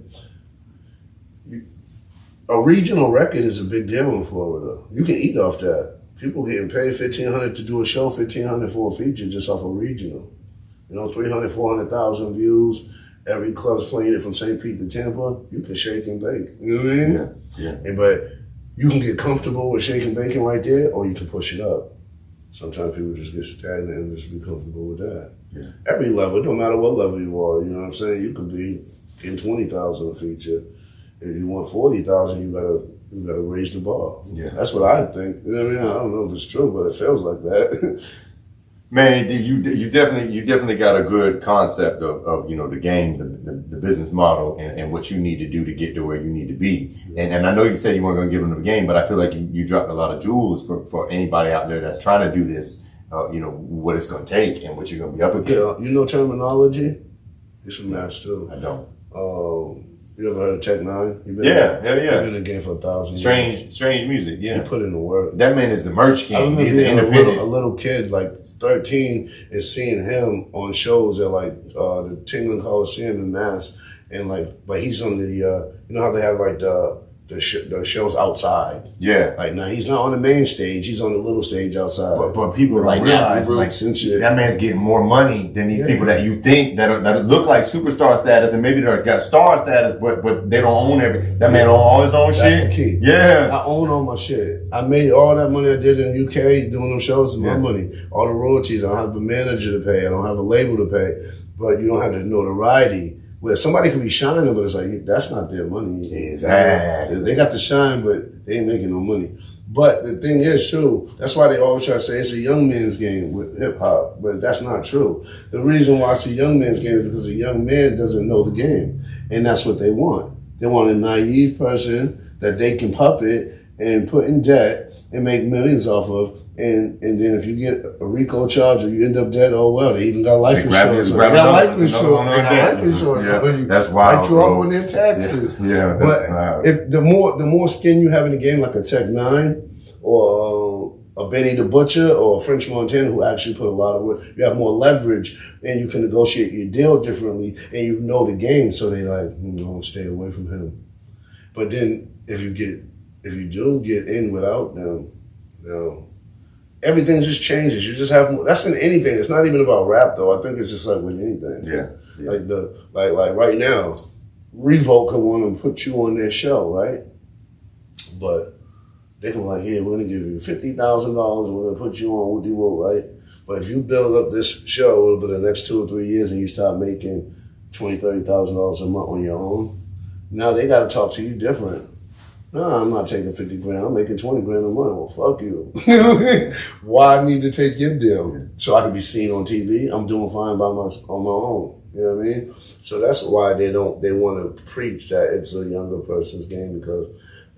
S4: a regional record is a big deal in Florida. You can eat off that. People getting paid $1,500 to do a show, $1,500 for a feature just off a regional. You know, 300,000, 400,000 views. Every club's playing it from St. Pete to Tampa. You can shake and bake. You know what I mean? Yeah. But you can get comfortable with shake and baking right there, or you can push it up. Sometimes people just get stagnant and just be comfortable with that. Yeah. Every level, it don't matter what level you are. You know what I'm saying? You could be getting 20,000 a feature. If you want 40,000, you gotta raise the bar. Yeah. That's what I think. You know what I mean? I don't know if it's true, but it feels like that.
S1: Man, you definitely got a good concept of you know, the game, the business model, and what you need to do to get to where you need to be. And I know you said you weren't going to give them the game, but I feel like you dropped a lot of jewels for anybody out there that's trying to do this. You know what it's going to take and what you're going to be up against.
S4: Yeah, you know terminology. You're some math too.
S1: I don't.
S4: You ever heard of Tech Nine?
S1: You've
S4: been in the game for 1,000 years.
S1: Strange music, yeah.
S4: You put in the work.
S1: That man is the merch king. He's an
S4: independent. A little kid, like 13, is seeing him on shows at like the Tingling Coliseum in Mass, and like, but he's on the, you know how they have like the the show's outside.
S1: Yeah.
S4: Like now he's not on the main stage, he's on the little stage outside.
S1: But people don't
S4: like
S1: realize
S4: and shit.
S1: that man's getting more money than these people that you think that look like superstar status and maybe they're got star status, but they don't own that man own all his own shit.
S4: That's the key.
S1: Yeah.
S4: I own all my shit. I made all that money I did in UK doing them shows is my money. All the royalties, I don't have a manager to pay, I don't have a label to pay, but you don't have the notoriety. Where somebody could be shining, but it's like, that's not their money.
S1: Exactly.
S4: They got the shine, but they ain't making no money. But the thing is, too, that's why they always try to say it's a young man's game with hip hop, but that's not true. The reason why it's a young man's game is because a young man doesn't know the game. And that's what they want. They want a naive person that they can puppet and put in debt and make millions off of. And then if you get a RICO charge or you end up dead, oh well, they even got life insurance. They got life insurance.
S1: That's wild.
S4: Write you off on their taxes.
S1: Yeah,
S4: but
S1: wild.
S4: If the more skin you have in the game, like a Tech Nine or a Benny the Butcher or a French Montana who actually put a lot of work, you have more leverage and you can negotiate your deal differently and you know the game, so they like, stay away from him. But then if you do get in without them, everything just changes. You just have more. That's in anything. It's not even about rap though. I think it's just like with anything.
S1: Yeah.
S4: Like right now, Revolt could want to put you on their show, right? But they can be like, yeah, we're gonna give you $50,000 and we're gonna put you on Woody Wool, right? But if you build up this show over the next 2 or 3 years and you start making $20,000, $30,000 a month on your own, now they gotta talk to you different. No, I'm not taking 50 grand. I'm making 20 grand a month. Well, fuck you. Why I need to take your deal? So I can be seen on TV. I'm doing fine on my own. You know what I mean? So that's why they want to preach that it's a younger person's game, because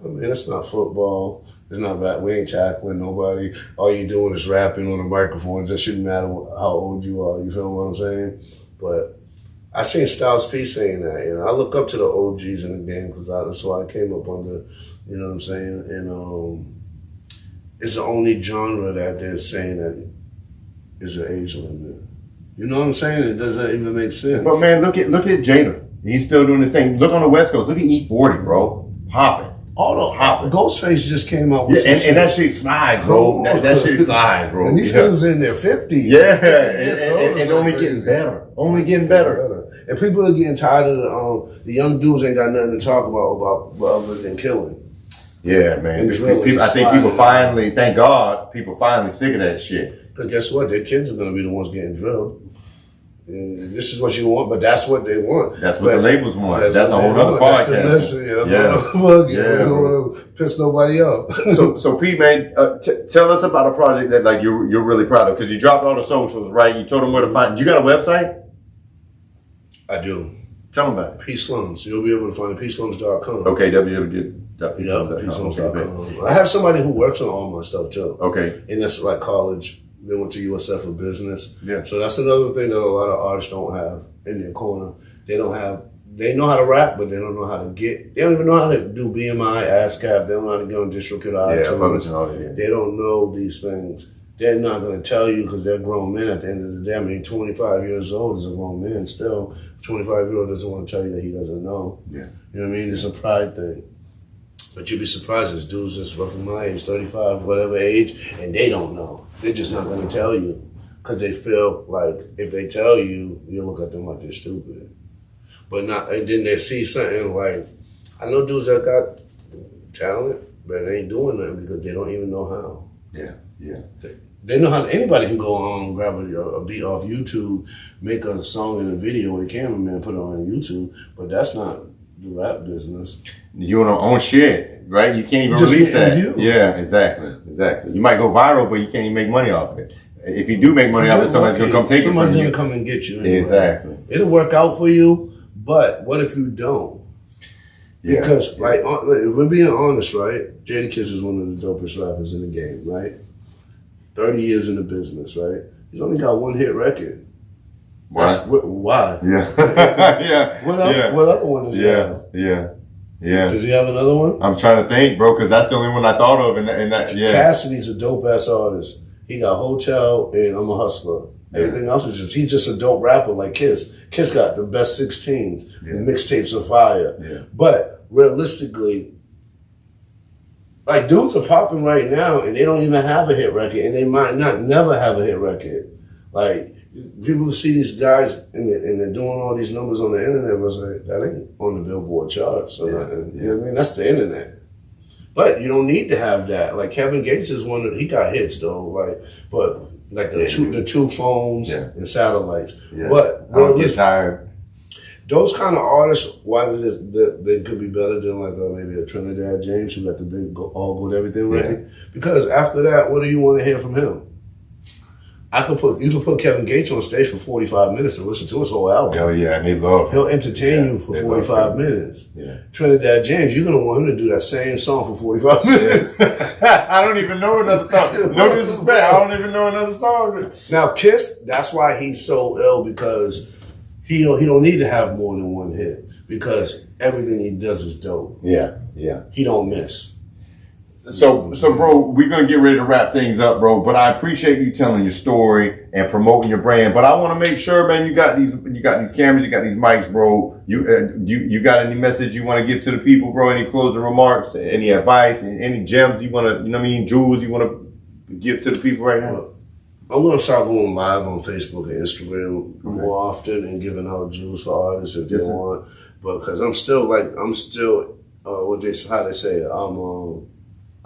S4: I mean, it's not football. It's not rap. We ain't tackling nobody. All you doing is rapping on the microphone. It just shouldn't matter how old you are. You feel what I'm saying? But I seen Styles P saying that. You know, I look up to the OGs in the game because that's why I came up under. You know what I'm saying? And it's the only genre that they're saying that is an age limit. You know what I'm saying? It doesn't even make sense.
S1: But man, look at Jada. He's still doing his thing. Look on the West Coast. Look at E40, bro. Hopping.
S4: Ghostface just came out with
S1: and that shit slides, bro. That shit slides, bro.
S4: And these niggas in their 50s.
S1: Yeah, and only getting better. Only getting better.
S4: And people are getting tired of the young dudes ain't got nothing to talk about other than killing.
S1: Yeah, man. I think people finally, thank God, people finally sick of that shit.
S4: But guess what? Their kids are going to be the ones getting drilled. And this is what you want, but that's what they want.
S1: That's what the labels want. That's a whole other podcast.
S4: You don't want to piss nobody off.
S1: So Pete, man, tell us about a project that like you're really proud of, because you dropped all the socials, right? You told them where to find. You got a website?
S4: I do.
S1: Tell them about it.
S4: PsLums. You'll be able to find it. PsLums.com.
S1: Okay, www.PsLums.com.
S4: PsLums.com. I have somebody who works on all my stuff too.
S1: Okay.
S4: And that's like college. They went to USF for business.
S1: Yeah.
S4: So that's another thing that a lot of artists don't have in their corner. They know how to rap, but they don't know how to they don't even know how to do BMI, ASCAP. They don't know how to get on DistroKid iTunes. They don't know these things. They're not going to tell you because they're grown men at the end of the day. I mean, 25 years old is a grown man still. 25-year-old doesn't want to tell you that he doesn't know. Yeah. You know what I mean? It's a pride thing. But you'd be surprised, there's dudes that's roughly my age, 35, whatever age, and they don't know. They're just not going to tell you because they feel like if they tell you, you look at them like they're stupid. But not, and then they see something like, I know dudes that got talent, but they ain't doing nothing because they don't even know how.
S1: Yeah.
S4: They know how anybody can go on, grab a beat off YouTube, make a song and a video with a cameraman, put it on YouTube, but that's not the rap business.
S1: You on own shit, right? You can't even release that. Views. Yeah, exactly. You might go viral, but you can't even make money off of it. If you do make money off it, somebody's gonna come take it from you.
S4: Somebody's gonna come and get you. Anyway.
S1: Exactly.
S4: It'll work out for you, but what if you don't? Yeah. Because, like, if we're being honest, right? Jadakiss is one of the dopest rappers in the game, right? 30 years in the business, right? He's only got one hit record.
S1: Why?
S4: Why?
S1: Yeah.
S4: What other one does he have?
S1: Yeah.
S4: Does he have another one?
S1: I'm trying to think, bro, because that's the only one I thought of. And that, yeah.
S4: Cassidy's a dope ass artist. He got Hotel and I'm a Hustler. Everything else is he's just a dope rapper like Kiss. Kiss got the best 16s. The mixtapes are fire. Yeah. But realistically, Like, dudes are popping right now, and they don't even have a hit record, and they might not never have a hit record. Like, people see these guys, and they're doing all these numbers on the internet, but it's like, that ain't on the Billboard charts or nothing. You know what I mean? That's the internet. But you don't need to have that. Like, Kevin Gates is one of, he got hits though, like the two phones and satellites.
S5: Yeah.
S4: But
S5: I don't get tired.
S4: Those kind of artists, why they could be better than like maybe a Trinidad James who got the big all good everything record. Because after that, what do you want to hear from him? You can put Kevin Gates on stage for 45 minutes and listen to his whole album.
S5: Oh yeah, and they love him.
S4: He'll entertain you for 45 minutes.
S5: Yeah.
S4: Trinidad James, you're gonna want him to do that same song for 45 minutes.
S5: I don't even know another song. No disrespect, I don't even know another song.
S4: Now Kiss, that's why he's so ill, because he don't need to have more than one hit, because everything he does is dope.
S5: Yeah.
S4: He don't miss.
S5: So bro, we're gonna get ready to wrap things up, bro. But I appreciate you telling your story and promoting your brand. But I want to make sure, man, you got these cameras, you got these mics, bro. You got any message you want to give to the people, bro? Any closing remarks, any advice, any gems you want to, you know what I mean, jewels you want to give to the people right now?
S4: I'm gonna start going live on Facebook and Instagram more often and giving out jewels for artists if they want. But because I'm still how they say,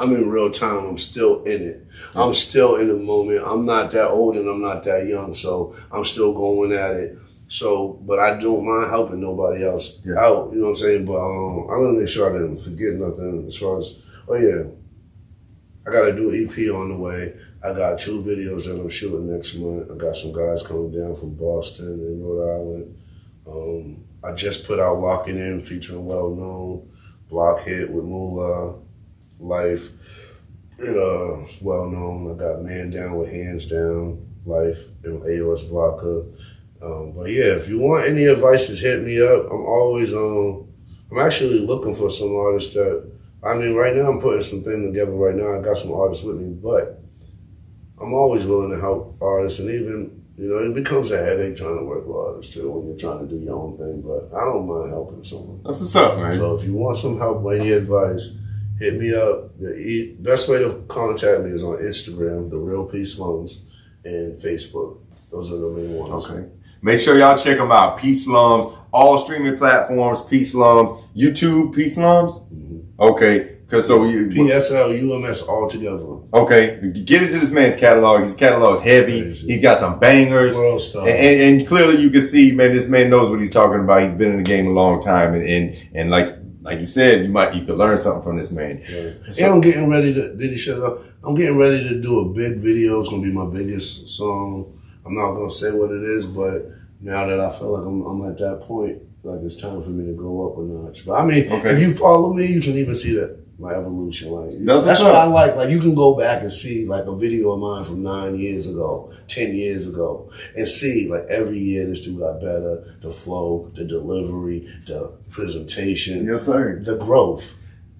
S4: I'm in real time. I'm still in it. I'm still in the moment. I'm not that old and I'm not that young, so I'm still going at it. So, but I don't mind helping nobody else out. You know what I'm saying? But I'm gonna make sure I didn't forget nothing as far as. I got a new EP on the way. I got 2 videos that I'm shooting next month. I got some guys coming down from Boston and Rhode Island. I just put out Locking In featuring Well Known, Block Hit with Moolah, Life, Well Known. I got Man Down with Hands Down, Life, and AOS Blocker. But yeah, if you want any advice, just hit me up. I'm always I'm actually looking for some artists that, right now I'm putting some things together right now. I got some artists with me, but I'm always willing to help artists, and even, it becomes a headache trying to work with artists too when you're trying to do your own thing, but I don't mind helping someone.
S5: That's what's up, man.
S4: So if you want some help or any advice, hit me up. The best way to contact me is on Instagram, The Real PsLums, and Facebook. Those are the main ones.
S5: Okay. Make sure y'all check them out. PsLums, all streaming platforms, PsLums, YouTube, PsLums. Okay.
S4: PsLums all together.
S5: Okay. Get into this man's catalog. His catalog is heavy.
S4: Crazy.
S5: He's got some bangers.
S4: WorldStar.
S5: And clearly you can see, man, this man knows what he's talking about. He's been in the game a long time. And like you said, you could learn something from this man.
S4: Yeah. And I'm getting ready to, did he shut up? I'm getting ready to do a big video. It's going to be my biggest song. I'm not going to say what it is, but now that I feel like I'm at that point, like it's time for me to go up a notch. But if you follow me, you can even see that my evolution. Like that's what I like. Like you can go back and see like a video of mine from 9 years ago, 10 years ago, and see like every year this dude got better. The flow, the delivery, the presentation,
S5: yes sir,
S4: the growth.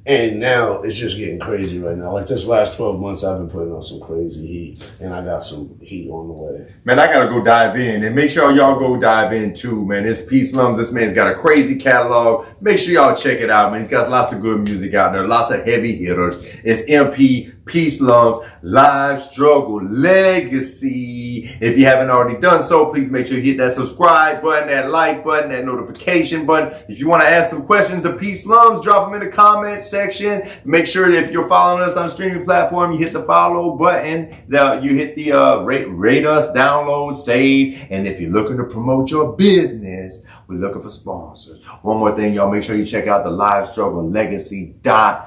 S4: And now it's just getting crazy right now. Like this last 12 months, I've been putting out some crazy heat, and I got some heat on the way.
S5: Man, I gotta go dive in, and make sure y'all go dive in too, man. This PsLums, this man's got a crazy catalog. Make sure y'all check it out, man. He's got lots of good music out there, lots of heavy hitters. It's MP PsLums, Live Struggle Legacy. If you haven't already done so, please make sure you hit that subscribe button, that like button, that notification button. If you want to ask some questions of PsLums, drop them in the comments section. Make sure that if you're following us on a streaming platform, you hit the follow button. You hit the rate us, download, save. And if you're looking to promote your business, we're looking for sponsors. One more thing, y'all, make sure you check out the LiveStruggleLegacy.com.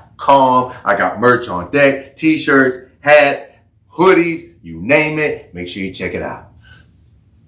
S5: I got merch on deck, t-shirts, hats, hoodies, you name it. Make sure you check it out.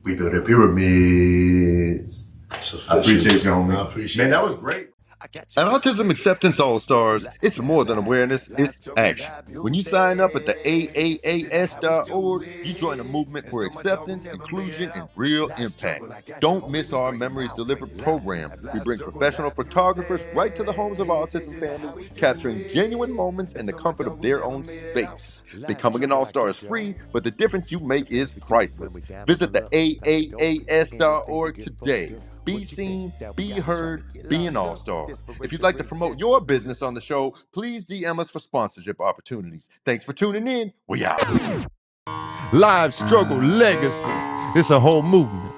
S5: We build a pyramids. I appreciate you, homie.
S4: I appreciate
S5: Man, that was great.
S1: At Autism Acceptance All-Stars, it's more than awareness, it's action. When you sign up at the AAAS.org, you join a movement for acceptance, inclusion, and real impact. Don't miss our Memories Delivered program. We bring professional photographers right to the homes of autism families, capturing genuine moments in the comfort of their own space. Becoming an All-Star is free, but the difference you make is priceless. Visit the AAAS.org today. be seen, be heard, be an all-star. If you'd like to promote your business on the show, please DM us for sponsorship opportunities. Thanks for tuning in. We out. Live Struggle Legacy. It's a whole movement.